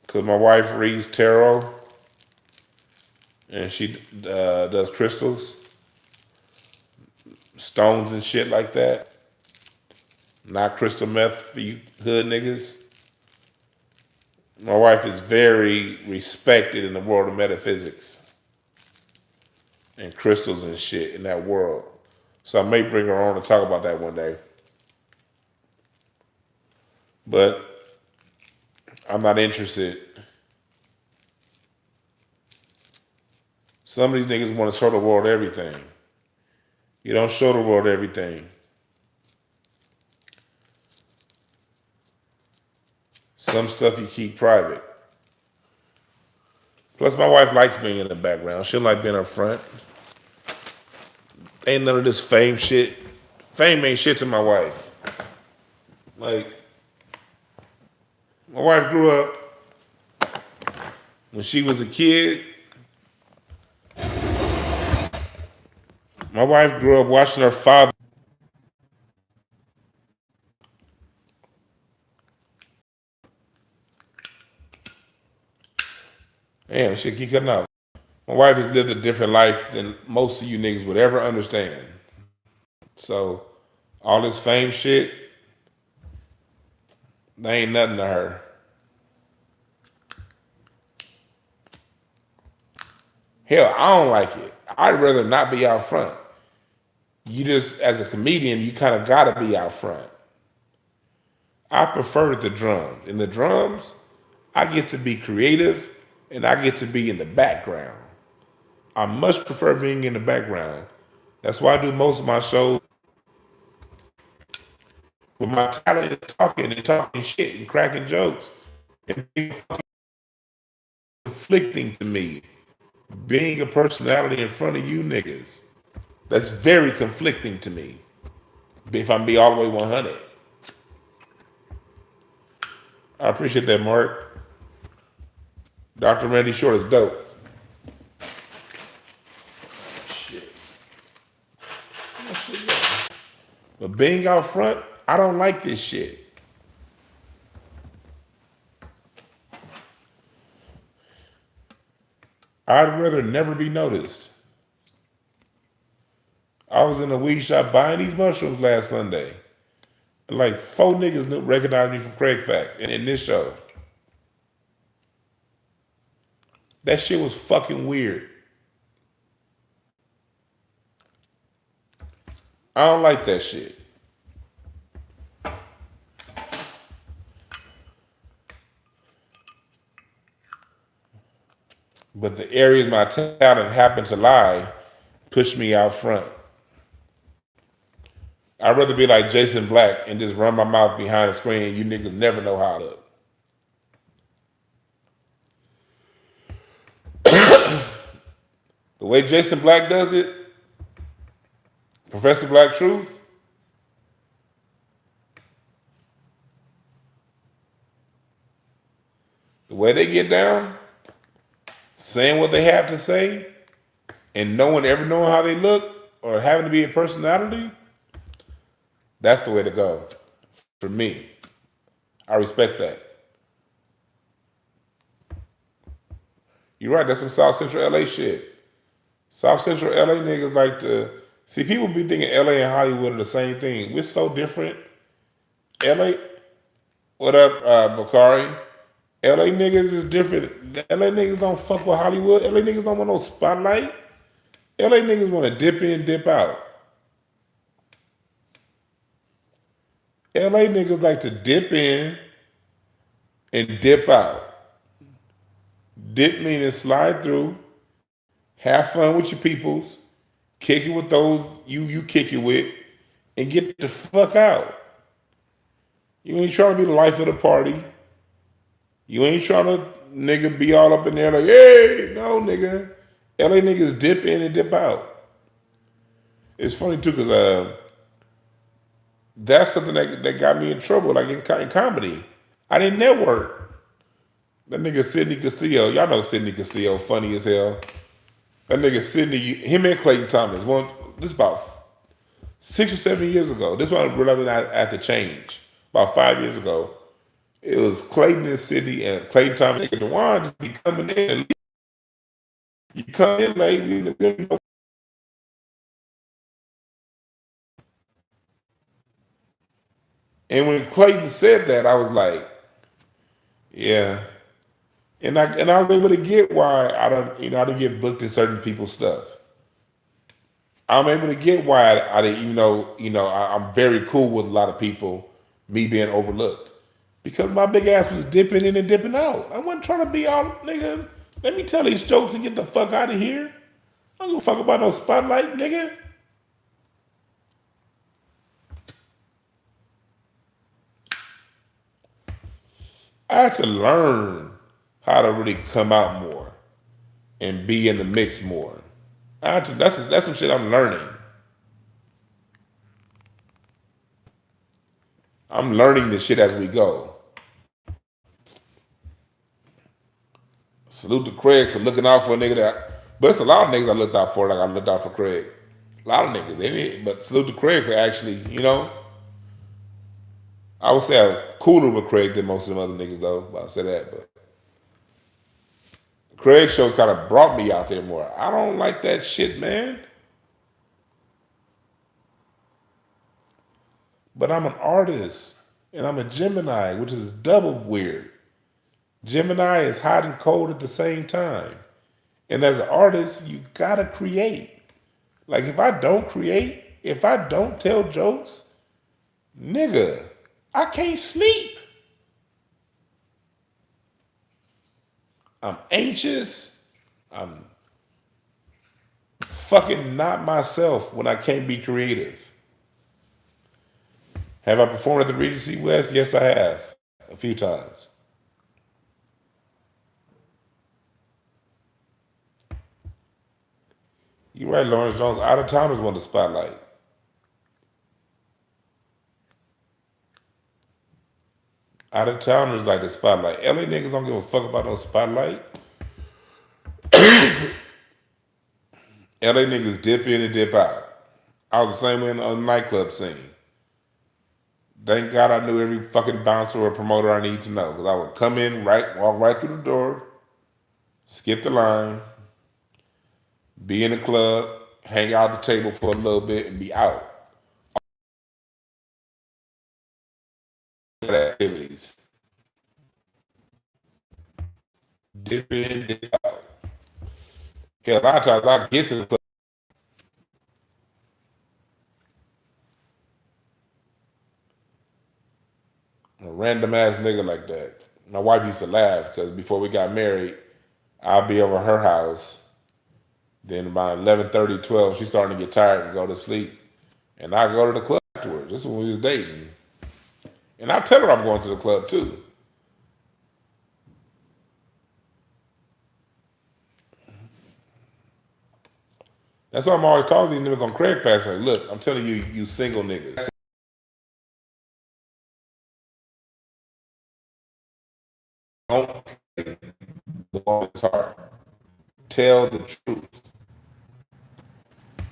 S1: because my wife reads tarot and she does crystals, stones and shit like that. Not crystal meth for you hood niggas. My wife is very respected in the world of metaphysics and crystals and shit in that world. So I may bring her on to talk about that one day. But I'm not interested. Some of these niggas want to show the world everything. You don't show the world everything. Some stuff you keep private. Plus, my wife likes being in the background. She don't like being up front. Ain't none of this fame shit. Fame ain't shit to my wife. Like, my wife grew up when she was a kid. My wife grew up watching her father. Damn, shit keep cutting out. My wife has lived a different life than most of you niggas would ever understand. So, all this fame shit, they ain't nothing to her. Hell, I don't like it. I'd rather not be out front. You just, as a comedian, you kind of got to be out front. I prefer the drums. In the drums, I get to be creative and I get to be in the background. I much prefer being in the background. That's why I do most of my shows. But my talent is talking shit and cracking jokes and being conflicting to me. Being a personality in front of you niggas. That's very conflicting to me. If I'm be all the way 100. I appreciate that, Mark. Dr. Randy Short is dope. Shit. But being out front, I don't like this shit. I'd rather never be noticed. I was in a weed shop buying these mushrooms last Sunday. Like 4 niggas recognized me from Craig Facts and in this show. That shit was fucking weird. I don't like that shit. But the areas my talent happened to lie pushed me out front. I'd rather be like Jason Black and just run my mouth behind the screen and you niggas never know how I look. The way Jason Black does it, Professor Black Truth, the way they get down, saying what they have to say, and no one ever knowing how they look or having to be a personality, that's the way to go for me. I respect that. You're right, that's some South Central LA shit. South Central LA niggas like to, see, people be thinking LA and Hollywood are the same thing. We're so different. LA, what up, Bakari? LA niggas is different. LA niggas don't fuck with Hollywood. LA niggas don't want no spotlight. LA niggas want to dip in, dip out. LA niggas like to dip in and dip out. Dip meaning slide through, have fun with your peoples, kick it with those you kick it with, and get the fuck out. You ain't trying to be the life of the party. You ain't trying to, nigga, be all up in there like, hey, no, nigga. LA niggas dip in and dip out. It's funny, too, because that's something that got me in trouble, like in comedy. I didn't network. That nigga Sidney Castillo, y'all know Sidney Castillo, funny as hell. That nigga Sidney, him and Clayton Thomas, this is about 6 or 7 years ago. This one I realized I had to change. About 5 years ago. It was Clayton and Sidney and Clayton Thomas. Nigga DeWan just be coming in and leave. You come in late, you know. And when Clayton said that, I was like, yeah. And I was able to get why I didn't get booked in certain people's stuff. I'm able to get why I didn't, even though, I'm very cool with a lot of people, me being overlooked. Because my big ass was dipping in and dipping out. I wasn't trying to be all, nigga, let me tell these jokes and get the fuck out of here. I don't give a fuck about no spotlight, nigga. I had to learn how to really come out more and be in the mix more. That's some shit I'm learning. I'm learning this shit as we go. Salute to Craig for looking out for a nigga but it's a lot of niggas I looked out for, like I looked out for Craig. A lot of niggas, but salute to Craig for actually, I would say I'm cooler with Craig than most of them other niggas though. I'll say that, but Craig's shows kind of brought me out there more. I don't like that shit, man. But I'm an artist and I'm a Gemini, which is double weird. Gemini is hot and cold at the same time. And as an artist, you gotta create. Like if I don't create, if I don't tell jokes, nigga, I can't sleep. I'm anxious. I'm fucking not myself when I can't be creative. Have I performed at the Regency West? Yes, I have. A few times. You're right, Lawrence Jones. Out of towners want the spotlight. Out of towners like the spotlight. LA niggas don't give a fuck about no spotlight. LA niggas dip in and dip out. I was the same way in the nightclub scene. Thank God I knew every fucking bouncer or promoter I need to know. Because I would come in, walk right through the door, skip the line, be in the club, hang out at the table for a little bit, and be out. Activities. Dip in, dip out. Hell, a lot of times I get to the club. A random ass nigga like that. My wife used to laugh because before we got married, I'll be over her house. Then about 11:30, 12, she's starting to get tired and go to sleep. And I go to the club afterwards. This is when we was dating. And I tell her I'm going to the club too. That's why I'm always talking to these niggas on Craig Fast. Like, look, I'm telling you, you single niggas. Don't play the woman's heart. Tell the truth.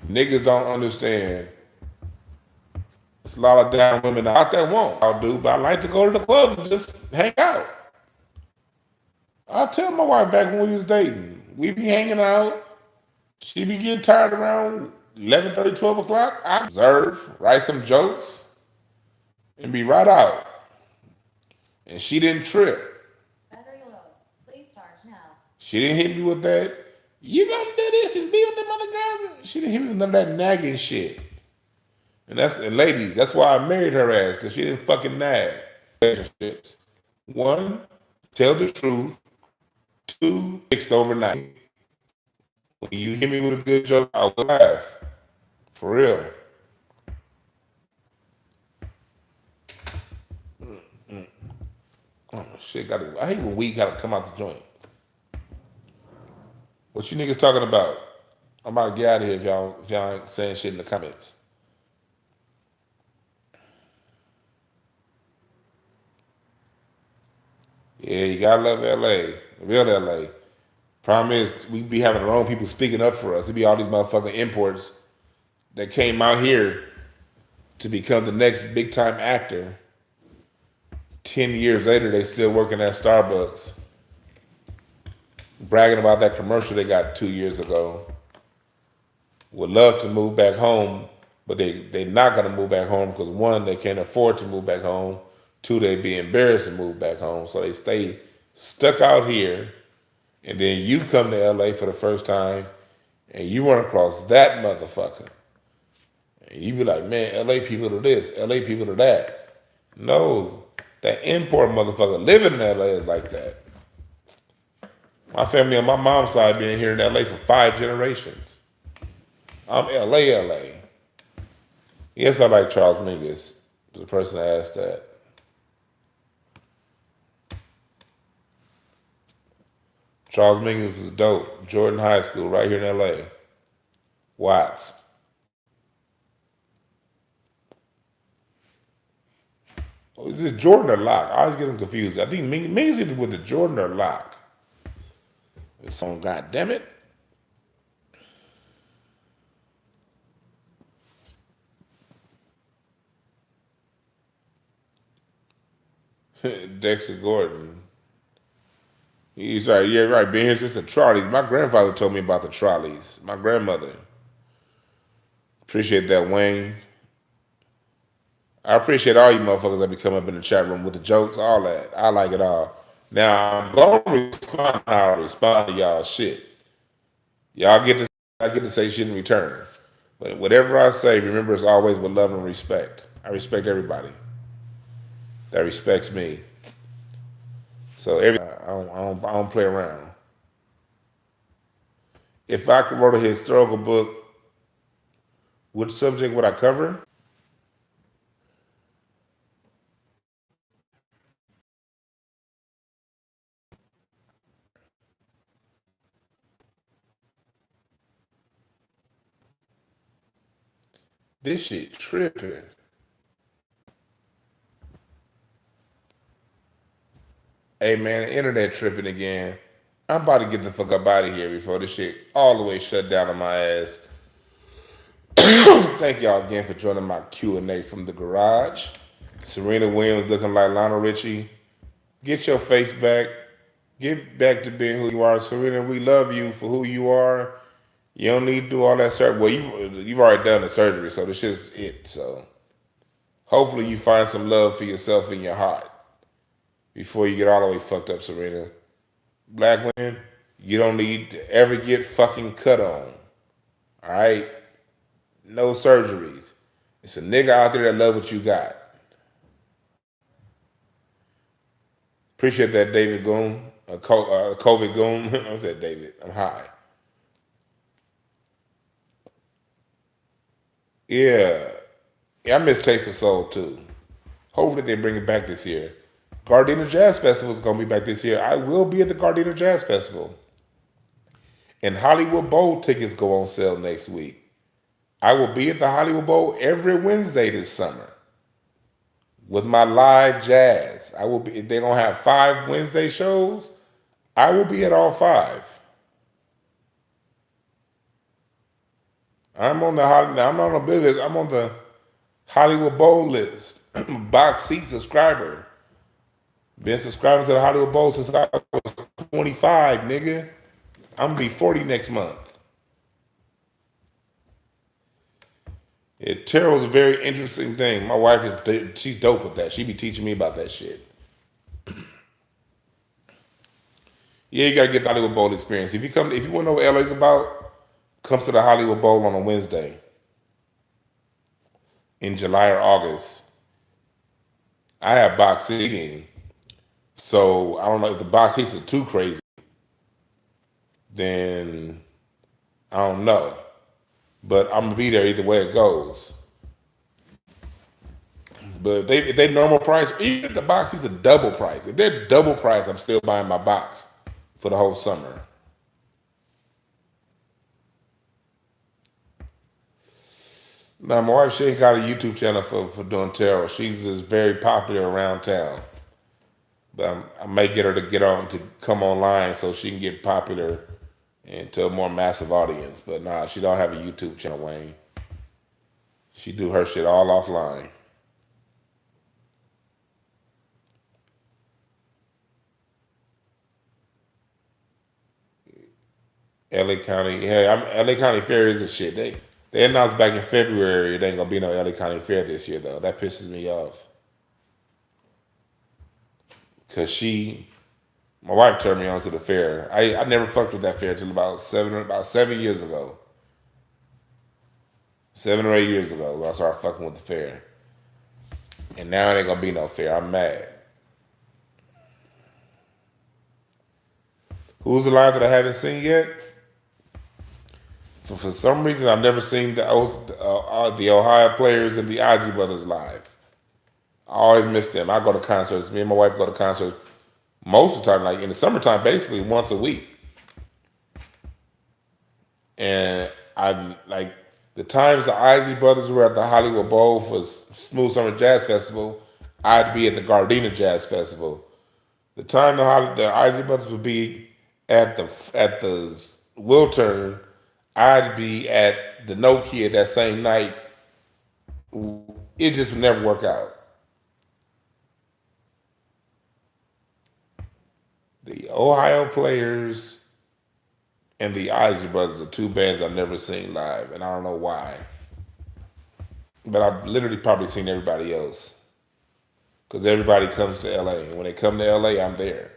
S1: Niggas don't understand. There's a lot of damn women out there won't. I'll do, but I like to go to the clubs and just hang out. I tell my wife back when we was dating, we be hanging out. She be getting tired around 11:30, 12 o'clock. I observe, write some jokes, and be right out. And she didn't trip.
S2: Battery low. Please charge now.
S1: She didn't hit me with that, you gonna do this and be with them other girls. She didn't hit me with none of that nagging shit. And ladies, that's why I married her ass, because she didn't fucking nag. One, tell the truth. Two, fixed overnight. When you hit me with a good joke, I will laugh. For real. Oh shit, I hate when we gotta come out the joint. What you niggas talking about? I'm about to get out of here if y'all ain't saying shit in the comments. Yeah, you gotta love LA. Real LA. Problem is, we be having the wrong people speaking up for us. It be all these motherfucking imports that came out here to become the next big time actor. 10 years later, they still working at Starbucks, bragging about that commercial they got 2 years ago. Would love to move back home, but they not gonna move back home because one, they can't afford to move back home. Two, they be embarrassed to move back home, so they stay stuck out here. And then you come to LA for the first time and you run across that motherfucker. And you be like, man, LA people to this, LA people to that. No, that import motherfucker living in LA is like that. My family on my mom's side been here in LA for 5 generations. I'm LA. Yes, I like Charles Mingus, the person that asked that. Charles Mingus was dope. Jordan High School, right here in LA. Watts. Oh, is it Jordan or Locke? I always get them confused. I think Mingus either with the Jordan or Locke. It's on, goddamn it. Dexter Gordon. He's right, yeah, right. Being here since the trolleys. My grandfather told me about the trolleys. My grandmother. Appreciate that, Wayne. I appreciate all you motherfuckers that be coming up in the chat room with the jokes, all that. I like it all. Now I'm gonna respond how I respond to y'all shit. I get to say shit in return. But whatever I say, remember it's always with love and respect. I respect everybody that respects me. So I don't play around. If I could write a historical book, which subject would I cover? This shit tripping. Hey man, the internet tripping again. I'm about to get the fuck up out of here before this shit all the way shut down on my ass. Thank y'all again for joining my Q&A from the garage. Serena Williams looking like Lionel Richie. Get your face back. Get back to being who you are. Serena, we love you for who you are. You don't need to do all that surgery. Well, you've already done the surgery, so this is it. So hopefully you find some love for yourself in your heart before you get all the way fucked up, Serena. Black women, you don't need to ever get fucking cut on. All right? No surgeries. It's a nigga out there that love what you got. Appreciate that, David Goon. COVID Goon. I said David. I'm high. Yeah. I miss Taste of Soul too. Hopefully they bring it back this year. Gardena Jazz Festival is going to be back this year. I will be at the Gardena Jazz Festival. And Hollywood Bowl tickets go on sale next week. I will be at the Hollywood Bowl every Wednesday this summer with my live jazz. I will be. They're going to have 5 Wednesday shows. I will be at all 5. I'm on the Hollywood Bowl list. Box seat subscriber. Been subscribing to the Hollywood Bowl since I was 25, nigga. I'm gonna be 40 next month. Yeah, tarot's a very interesting thing. My wife she's dope with that. She be teaching me about that shit. Yeah, you gotta get the Hollywood Bowl experience. If you want to know what LA's about, come to the Hollywood Bowl on a Wednesday in July or August. I have box seating, so I don't know if the box seats are too crazy. Then I don't know. But I'm gonna be there either way it goes. But if they normal price, even if the box is a double price, if they're double price, I'm still buying my box for the whole summer. Now my wife, she ain't got a YouTube channel for doing tarot. She's just very popular around town. But I may get her to get on to come online so she can get popular and to a more massive audience. But nah, she don't have a YouTube channel, Wayne. She do her shit all offline. LA County, LA County Fair is a shit. They announced back in February it ain't gonna be no LA County Fair this year though. That pisses me off. Cause my wife turned me on to the fair. I never fucked with that fair until about 7 years ago. 7 or 8 years ago when I started fucking with the fair. And now it ain't gonna be no fair. I'm mad. Who's the live that I haven't seen yet? For some reason, I've never seen the Ohio Players and the Ozzy Brothers live. I always miss them. I go to concerts. Me and my wife go to concerts most of the time, like in the summertime, basically once a week. And I like the times the Ozzy Brothers were at the Hollywood Bowl for Smooth Summer Jazz Festival, I'd be at the Gardena Jazz Festival. The time the Ozzy Brothers would be at the Wiltern, I'd be at the Nokia that same night. It just would never work out. The Ohio Players and the Ozzy Brothers are 2 bands I've never seen live, and I don't know why. But I've literally probably seen everybody else. Because everybody comes to LA, and when they come to LA, I'm there.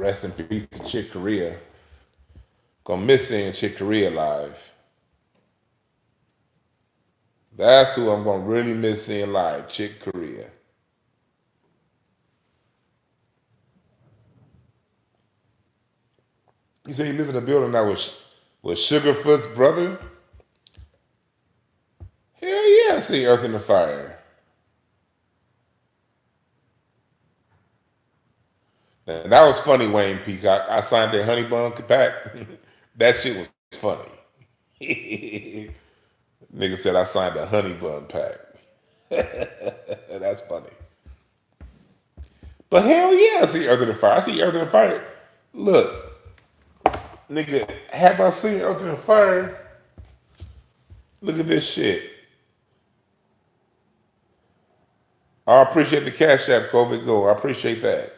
S1: Rest in peace to Chick Corea. Gonna miss seeing Chick Corea live. That's who I'm gonna really miss seeing live, Chick Corea. He said he lives in a building that was Sugarfoot's brother. Hell yeah, I see Earth in the Fire. Now, that was funny, Wayne Peak. I signed that Honey Bun pack. That shit was funny. Nigga said I signed a Honey Bun pack. That's funny. But hell yeah, I see Earth in the Fire. I see Earth in the Fire. Look, nigga, have I seen Earth in the Fire? Look at this shit. I appreciate the Cash App, COVID Go. I appreciate that.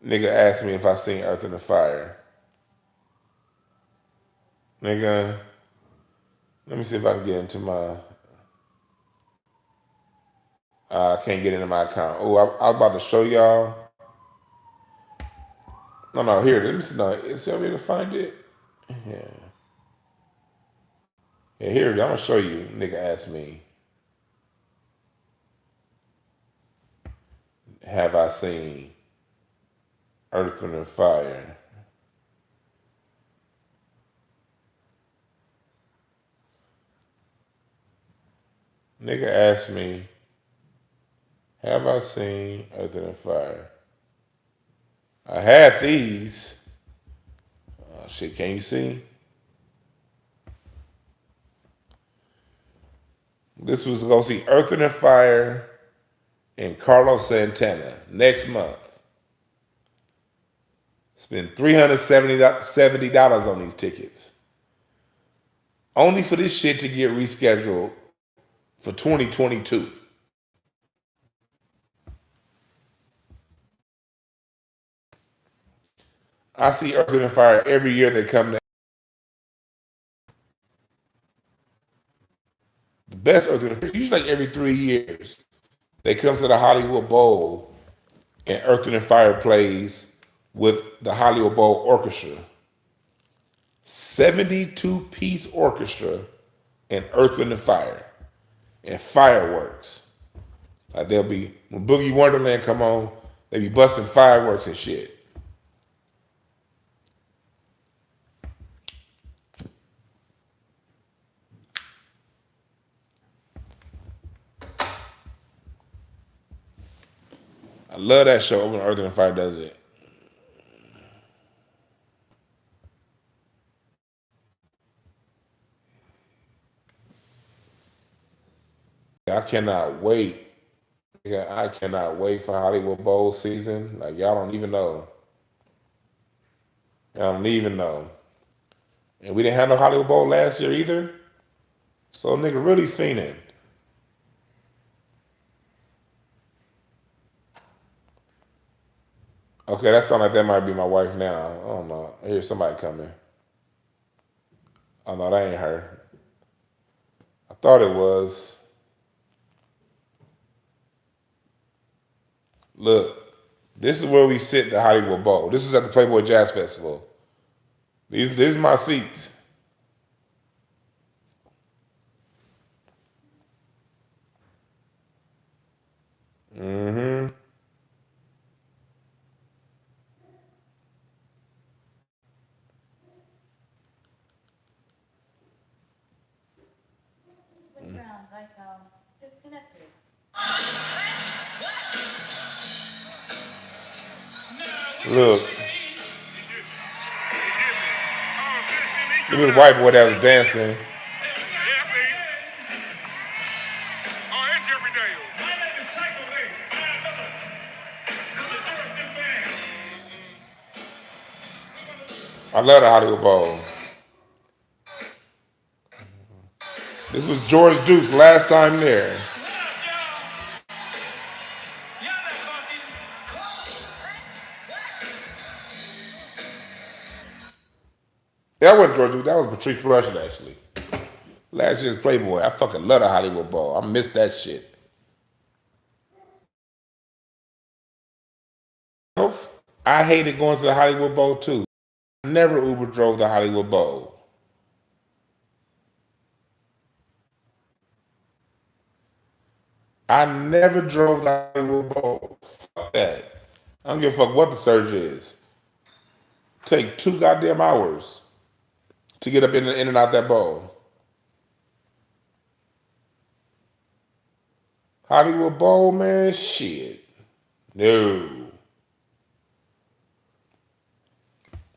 S1: Nigga asked me if I seen Earth in the Fire. Nigga, let me see if I can get into my... I can't get into my account. Oh, I was about to show y'all. No, here. Let me see. No, is there a way to find it? Yeah. Yeah, here it is. I'm going to show you. Nigga asked me, have I seen Earth and Fire? Nigga asked me, have I seen Earth and Fire? I had these. Oh, shit, can you see? This was going to see Earth and Fire and Carlos Santana next month. Spend $370 on these tickets. Only for this shit to get rescheduled for 2022. I see Earth and Fire every year they come to. The best Earth and Fire, usually like every 3 years, they come to the Hollywood Bowl and Earth and Fire plays with the Hollywood Bowl Orchestra. 72-piece orchestra and Earth and Fire and fireworks. Like they'll be, when Boogie Wonderland come on, they be busting fireworks and shit. I love that show when Earth and Fire does it. I cannot wait. I cannot wait for Hollywood Bowl season. Like y'all don't even know. Y'all don't even know. And we didn't have no Hollywood Bowl last year either. So nigga really fiending. Okay, that sounds like that might be my wife now. I don't know. I hear somebody coming. Oh no, that ain't her. I thought it was. Look, this is where we sit at the Hollywood Bowl. This is at the Playboy Jazz Festival. These are my seats. Mm-hmm.
S2: Brown's iPhone disconnected.
S1: Look. Look at the white boy that was dancing. I love the Hollywood Bowl. This was George Duke's last time there. That wasn't George Duke. That was Patrice Rushen, actually. Last year's Playboy. I fucking love the Hollywood Bowl. I miss that shit. I hated going to the Hollywood Bowl too. I never Uber drove the Hollywood Bowl. I never drove the Hollywood Bowl. Fuck that. I don't give a fuck what the surge is. Take 2 goddamn hours to get up in and out that bowl. Hollywood Bowl, man, shit. No.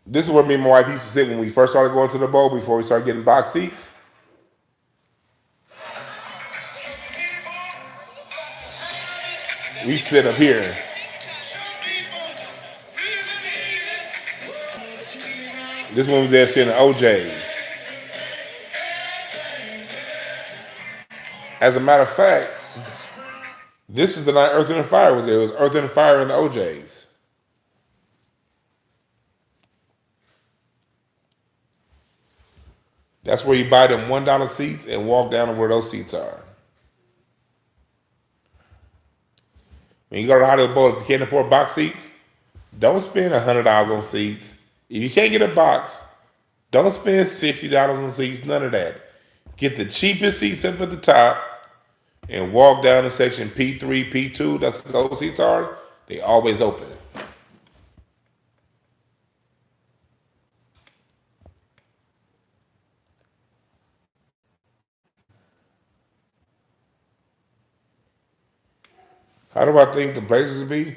S1: This is where me and my wife used to sit when we first started going to the bowl before we started getting box seats. We sit up here. This one was there sitting OJ's. As a matter of fact, this is the night Earth and Fire was there. It was Earth and Fire and the OJ's. That's where you buy them $1 seats and walk down to where those seats are. When you go to the Hollywood Bowl, if you can't afford box seats, don't spend $100 on seats. If you can't get a box, don't spend $60 on seats, none of that. Get the cheapest seats up at the top and walk down to section P3, P2, that's what those seats are. They always open. How do I think the Blazers would be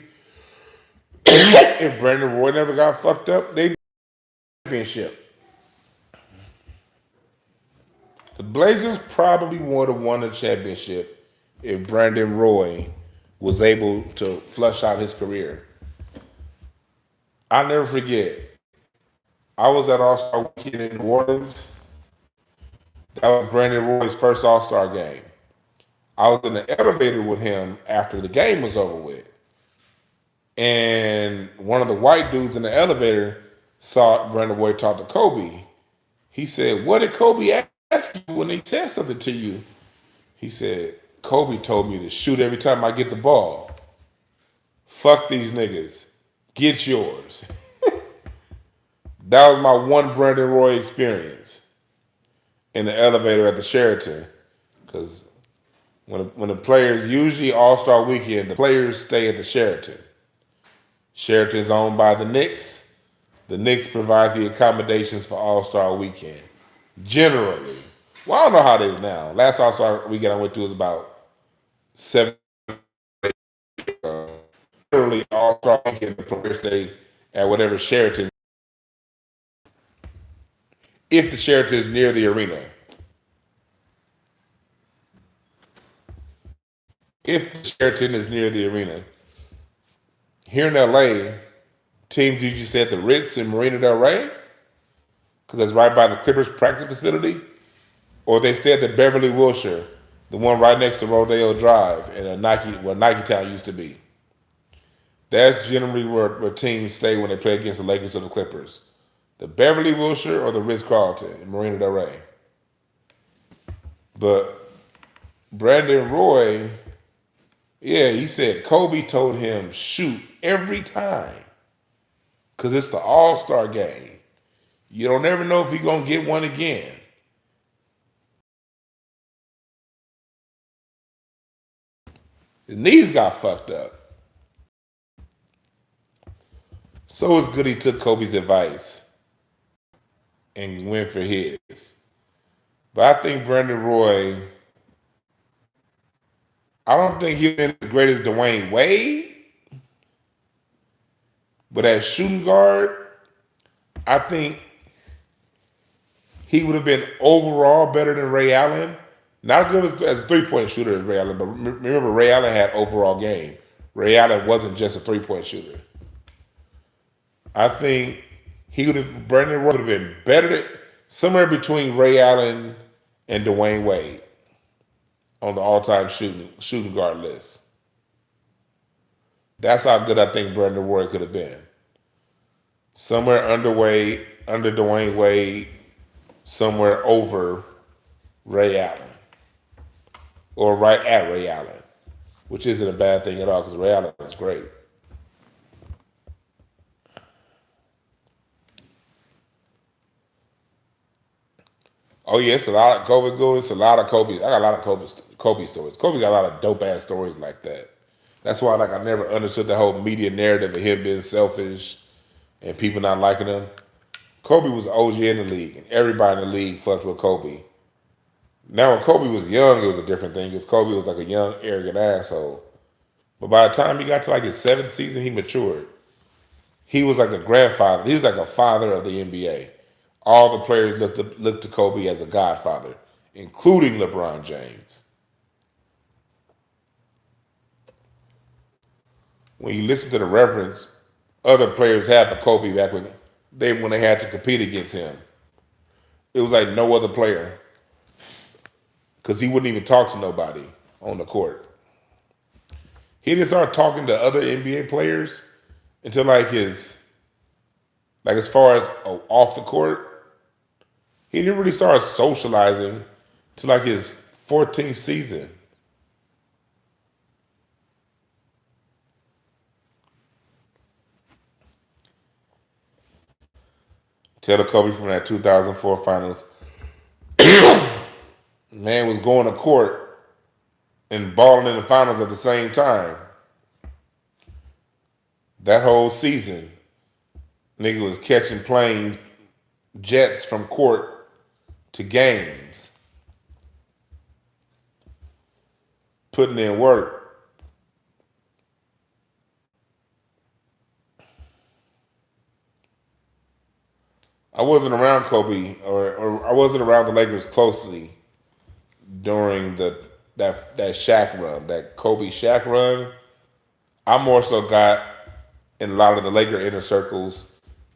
S1: if Brandon Roy never got fucked up? They championship. The Blazers probably would have won the championship if Brandon Roy was able to flush out his career. I'll never forget. I was at All-Star Weekend in New Orleans. That was Brandon Roy's first All-Star game. I was in the elevator with him after the game was over with. And one of the white dudes in the elevator saw Brandon Roy talk to Kobe. He said, "What did Kobe ask you when he said something to you?" He said, "Kobe told me to shoot every time I get the ball. Fuck these niggas. Get yours." That was my one Brandon Roy experience in the elevator at the Sheraton. Because when the players, usually All-Star Weekend, the players stay at the Sheraton. Sheraton is owned by the Knicks. The Knicks provide the accommodations for All-Star Weekend. Generally. Well, I don't know how it is now. Last All-Star Weekend I went to was about 7 years ago. Generally, All-Star Weekend, the players stay at whatever Sheraton. If the Sheraton is near the arena. If the Sheraton is near the arena. Here in LA, teams usually stay at the Ritz in Marina Del Rey, because that's right by the Clippers practice facility, or they stay at the Beverly Wilshire, the one right next to Rodeo Drive, and where Nike Town used to be. That's generally where teams stay when they play against the Lakers or the Clippers. The Beverly Wilshire or the Ritz-Carlton in Marina Del Rey. But Brandon Roy, yeah, he said Kobe told him shoot every time because it's the All-Star game. You don't ever know if he's going to get one again. His knees got fucked up. So it's good he took Kobe's advice and went for his. But I think Brandon Roy, I don't think he's been as great as Dwayne Wade. But as shooting guard, I think he would have been overall better than Ray Allen. Not as good as a three-point shooter as Ray Allen, but remember Ray Allen had overall game. Ray Allen wasn't just a three-point shooter. I think Brandon Roy would have been better, somewhere between Ray Allen and Dwayne Wade on the all-time shooting guard list. That's how good I think Brandon Roy could have been. Somewhere under Dwayne Wade, somewhere over Ray Allen. Or right at Ray Allen, which isn't a bad thing at all because Ray Allen was great. Oh yeah, it's a lot of Kobe goals. It's a lot of Kobe. I got a lot of Kobe stories. Kobe got a lot of dope ass stories like that. That's why like I never understood the whole media narrative of him being selfish and people not liking him. Kobe was OG in the league, and everybody in the league fucked with Kobe. Now when Kobe was young, it was a different thing because Kobe was like a young, arrogant asshole. But by the time he got to like his seventh season, he matured. He was like a grandfather. He was like a father of the NBA. All the players looked to Kobe as a godfather, including LeBron James. When you listen to the reference other players had for Kobe back when they had to compete against him, it was like no other player because he wouldn't even talk to nobody on the court. He didn't start talking to other NBA players until like as far as off the court. He didn't really start socializing till like his 14th season. Tell Kobe from that 2004 finals, man was going to court and balling in the finals at the same time. That whole season, nigga was catching planes, jets from court to games, putting in work. I wasn't around Kobe or I wasn't around the Lakers closely during that Shaq run, that Kobe Shaq run. I more so got in a lot of the Laker inner circles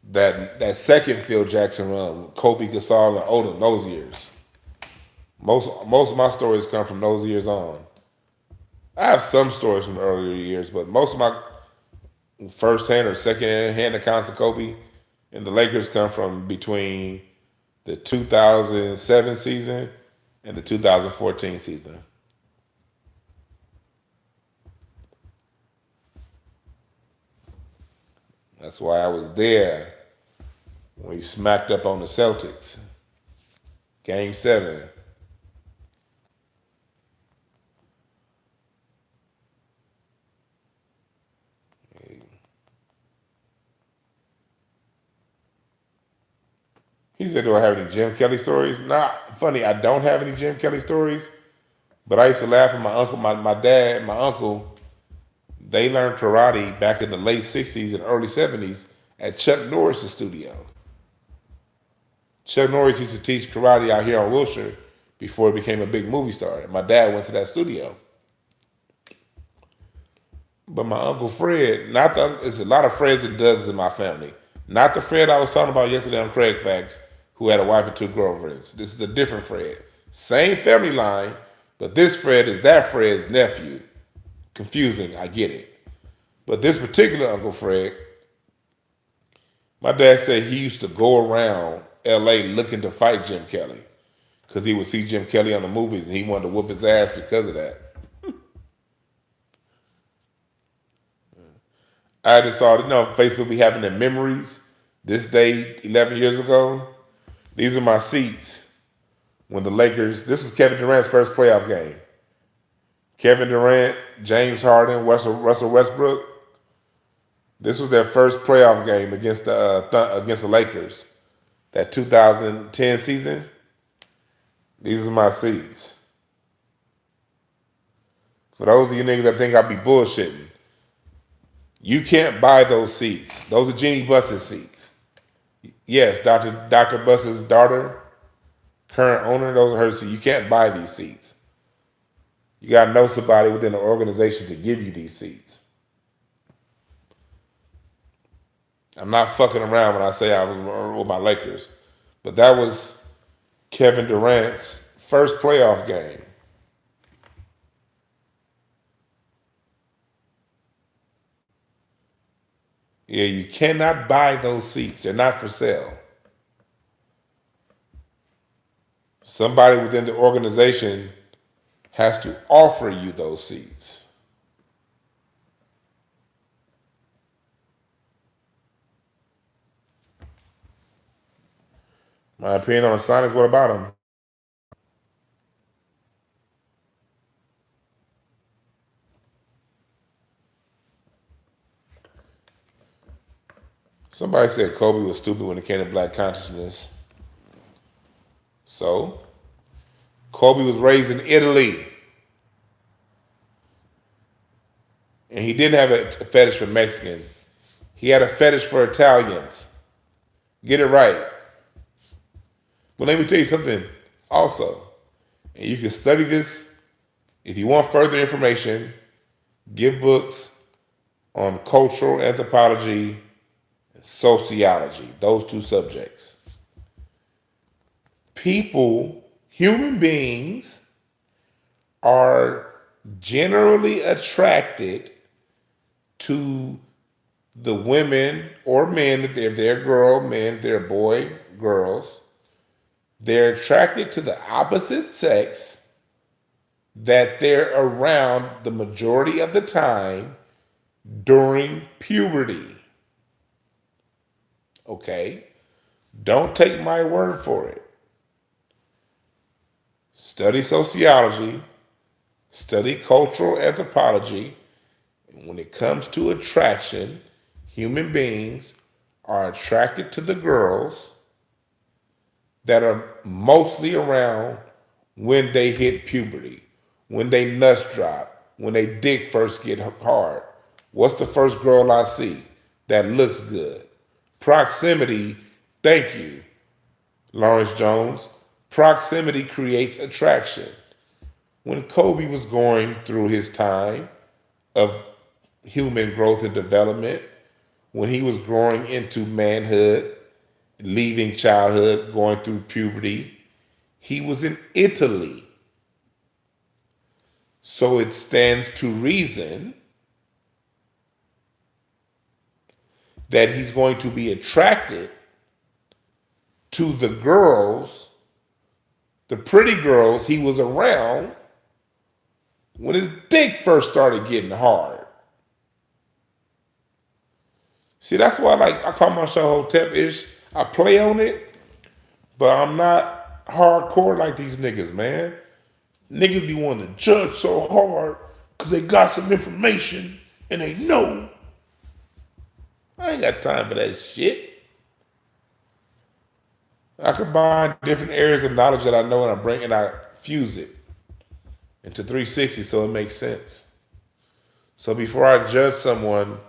S1: that second Phil Jackson run with Kobe, Gasol, and Odom those years. Most of my stories come from those years on. I have some stories from earlier years, but most of my first hand or second hand accounts of Kobe and the Lakers come from between the 2007 season and the 2014 season. That's why I was there when he smacked up on the Celtics. Game 7. He said, do I have any Jim Kelly stories? Nah, funny, I don't have any Jim Kelly stories, but I used to laugh at my uncle, my dad, my uncle. They learned karate back in the late 60s and early 70s at Chuck Norris' studio. Chuck Norris used to teach karate out here on Wilshire before he became a big movie star. And my dad went to that studio. But my Uncle Fred, there's a lot of Freds and Dougs in my family. Not the Fred I was talking about yesterday on Craig Facts, who had a wife and 2 girlfriends. This is a different Fred. Same family line, but this Fred is that Fred's nephew. Confusing, I get it. But this particular Uncle Fred, my dad said he used to go around LA looking to fight Jim Kelly because he would see Jim Kelly on the movies and he wanted to whoop his ass because of that. I just saw, Facebook be having their memories. This day, 11 years ago, these are my seats when the Lakers, this is Kevin Durant's first playoff game. Kevin Durant, James Harden, Russell Westbrook. This was their first playoff game against the Lakers. That 2010 season. These are my seats. For those of you niggas that think I be bullshitting, you can't buy those seats. Those are Jeannie Buss's seats. Yes, Dr. Buss's daughter, current owner, those are her seats. You can't buy these seats. You got to know somebody within the organization to give you these seats. I'm not fucking around when I say I was with my Lakers. But that was Kevin Durant's first playoff game. Yeah, you cannot buy those seats. They're not for sale. Somebody within the organization has to offer you those seats. My opinion on the Sonics, what about them? Somebody said Kobe was stupid when it came to black consciousness. So, Kobe was raised in Italy. And he didn't have a fetish for Mexicans. He had a fetish for Italians. Get it right. But let me tell you something also. And you can study this. If you want further information, get books on cultural anthropology and sociology, those two subjects. People, human beings, are generally attracted to the women or men, if they're girl, men, if they're boy, girls. They're attracted to the opposite sex that they're around the majority of the time during puberty. Okay? Don't take my word for it. Study sociology, study cultural anthropology, and when it comes to attraction, human beings are attracted to the girls that are mostly around when they hit puberty, when they nuts drop, when they dick first get hard. What's the first girl I see that looks good? Proximity, thank you, Lawrence Jones. Proximity creates attraction. When Kobe was going through his time of human growth and development, when he was growing into manhood, leaving childhood, going through puberty, he was in Italy. So it stands to reason that he's going to be attracted to the girls, the pretty girls he was around when his dick first started getting hard. See, that's why I call my show Hotepish. I play on it, but I'm not hardcore like these niggas, man. Niggas be wanting to judge so hard because they got some information and they know. I ain't got time for that shit. I combine different areas of knowledge that I know and I fuse it into 360 so it makes sense. So before I judge someone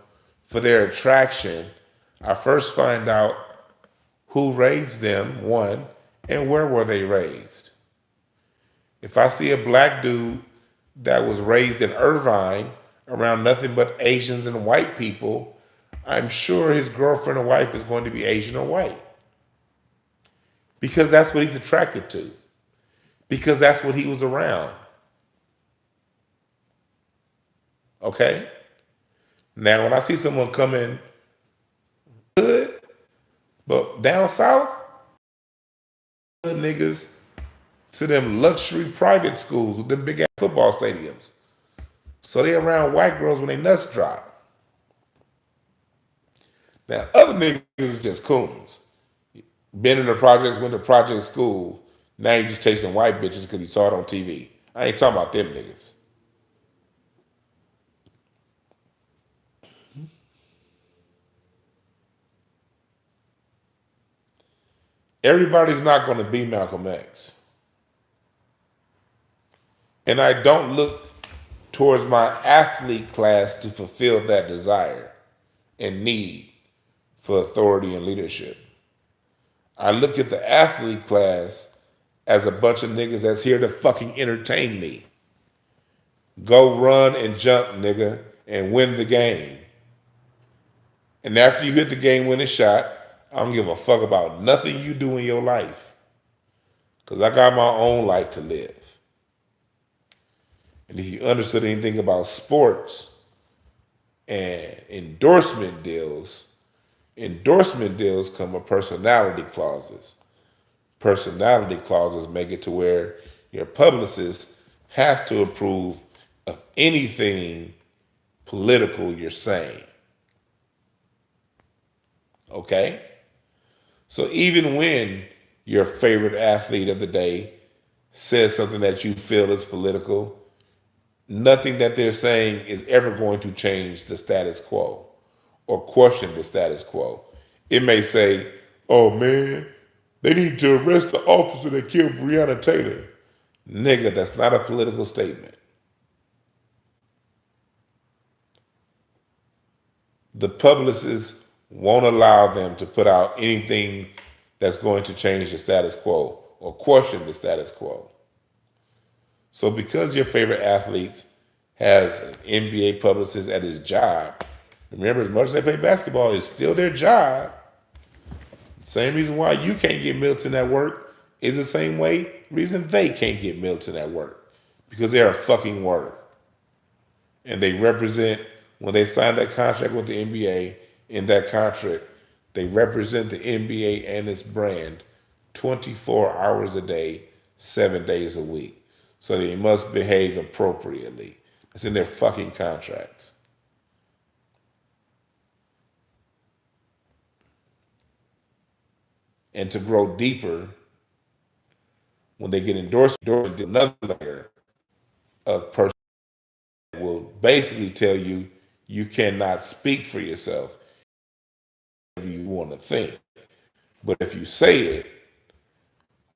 S1: for their attraction, I first find out who raised them, one, and where were they raised. If I see a black dude that was raised in Irvine around nothing but Asians and white people, I'm sure his girlfriend or wife is going to be Asian or white. Because that's what he's attracted to. Because that's what he was around. Okay? Now, when I see someone come in good, but down south, good niggas to them luxury private schools with them big ass football stadiums. So they around white girls when they nuts drop. Now, other niggas is just coons. Been in the projects, went to project school. Now you just chasing white bitches because you saw it on TV. I ain't talking about them niggas. Everybody's not going to be Malcolm X. And I don't look towards my athlete class to fulfill that desire and need for authority and leadership. I look at the athlete class as a bunch of niggas that's here to fucking entertain me. Go run and jump, nigga, and win the game. And after you hit the game-winning shot, I don't give a fuck about nothing you do in your life. Because I got my own life to live. And if you understood anything about sports and endorsement deals come with personality clauses. Personality clauses make it to where your publicist has to approve of anything political you're saying. Okay? So even when your favorite athlete of the day says something that you feel is political, nothing that they're saying is ever going to change the status quo or question the status quo. It may say, oh man, they need to arrest the officer that killed Breonna Taylor. Nigga, that's not a political statement. The publicists won't allow them to put out anything that's going to change the status quo or question the status quo. So because your favorite athlete has an NBA publicist at his job, remember, as much as they play basketball, it's still their job. Same reason why you can't get Milton at work is the same reason they can't get Milton at work. Because they're a fucking word. And they represent, when they sign that contract with the NBA, in that contract, they represent the NBA and its brand 24 hours a day, 7 days a week. So they must behave appropriately. It's in their fucking contracts. And to grow deeper, when they get endorsed, another layer of person will basically tell you you cannot speak for yourself if you want to think. But if you say it,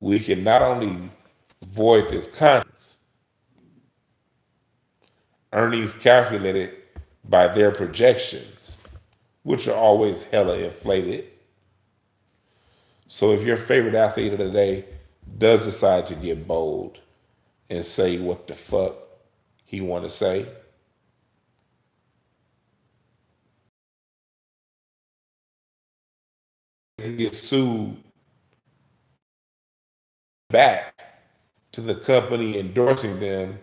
S1: we can not only void this contract, earnings calculated by their projections, which are always hella inflated. So if your favorite athlete of the day does decide to get bold and say what the fuck he want to say, he gets sued back to the company endorsing them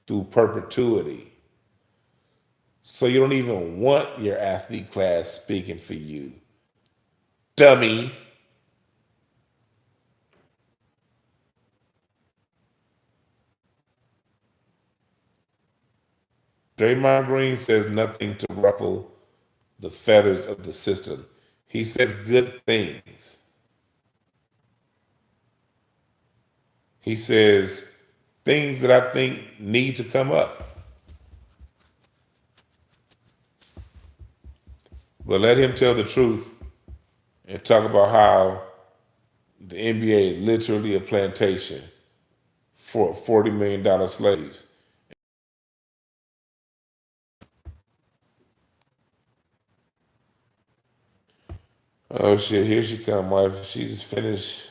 S1: through perpetuity. So you don't even want your athlete class speaking for you. Dummy. Draymond Green says nothing to ruffle the feathers of the system. He says good things. He says things that I think need to come up. But let him tell the truth and talk about how the NBA is literally a plantation for $40 million slaves. Oh shit, here she come, wife. She just finished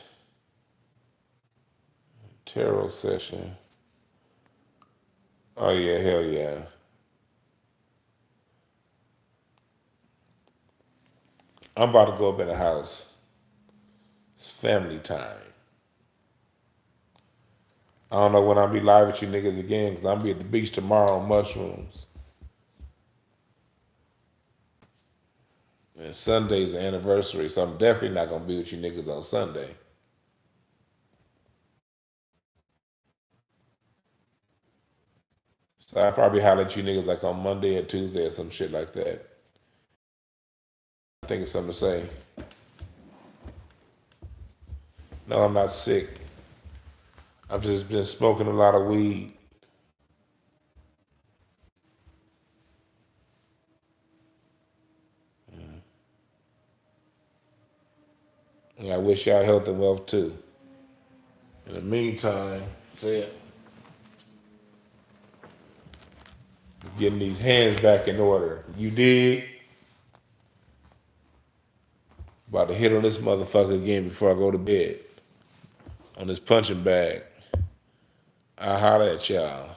S1: tarot session. Oh yeah, hell yeah. I'm about to go up in the house. It's family time. I don't know when I'll be live with you niggas again, because I'll be at the beach tomorrow on mushrooms. And Sunday's the anniversary, so I'm definitely not going to be with you niggas on Sunday. So I'll probably holler at you niggas like on Monday or Tuesday or some shit like that. I think it's something to say. No, I'm not sick. I've just been smoking a lot of weed. And I wish y'all health and wealth too. In the meantime, getting these hands back in order. You dig? About to hit on this motherfucker again before I go to bed. On this punching bag. I'll holler at y'all.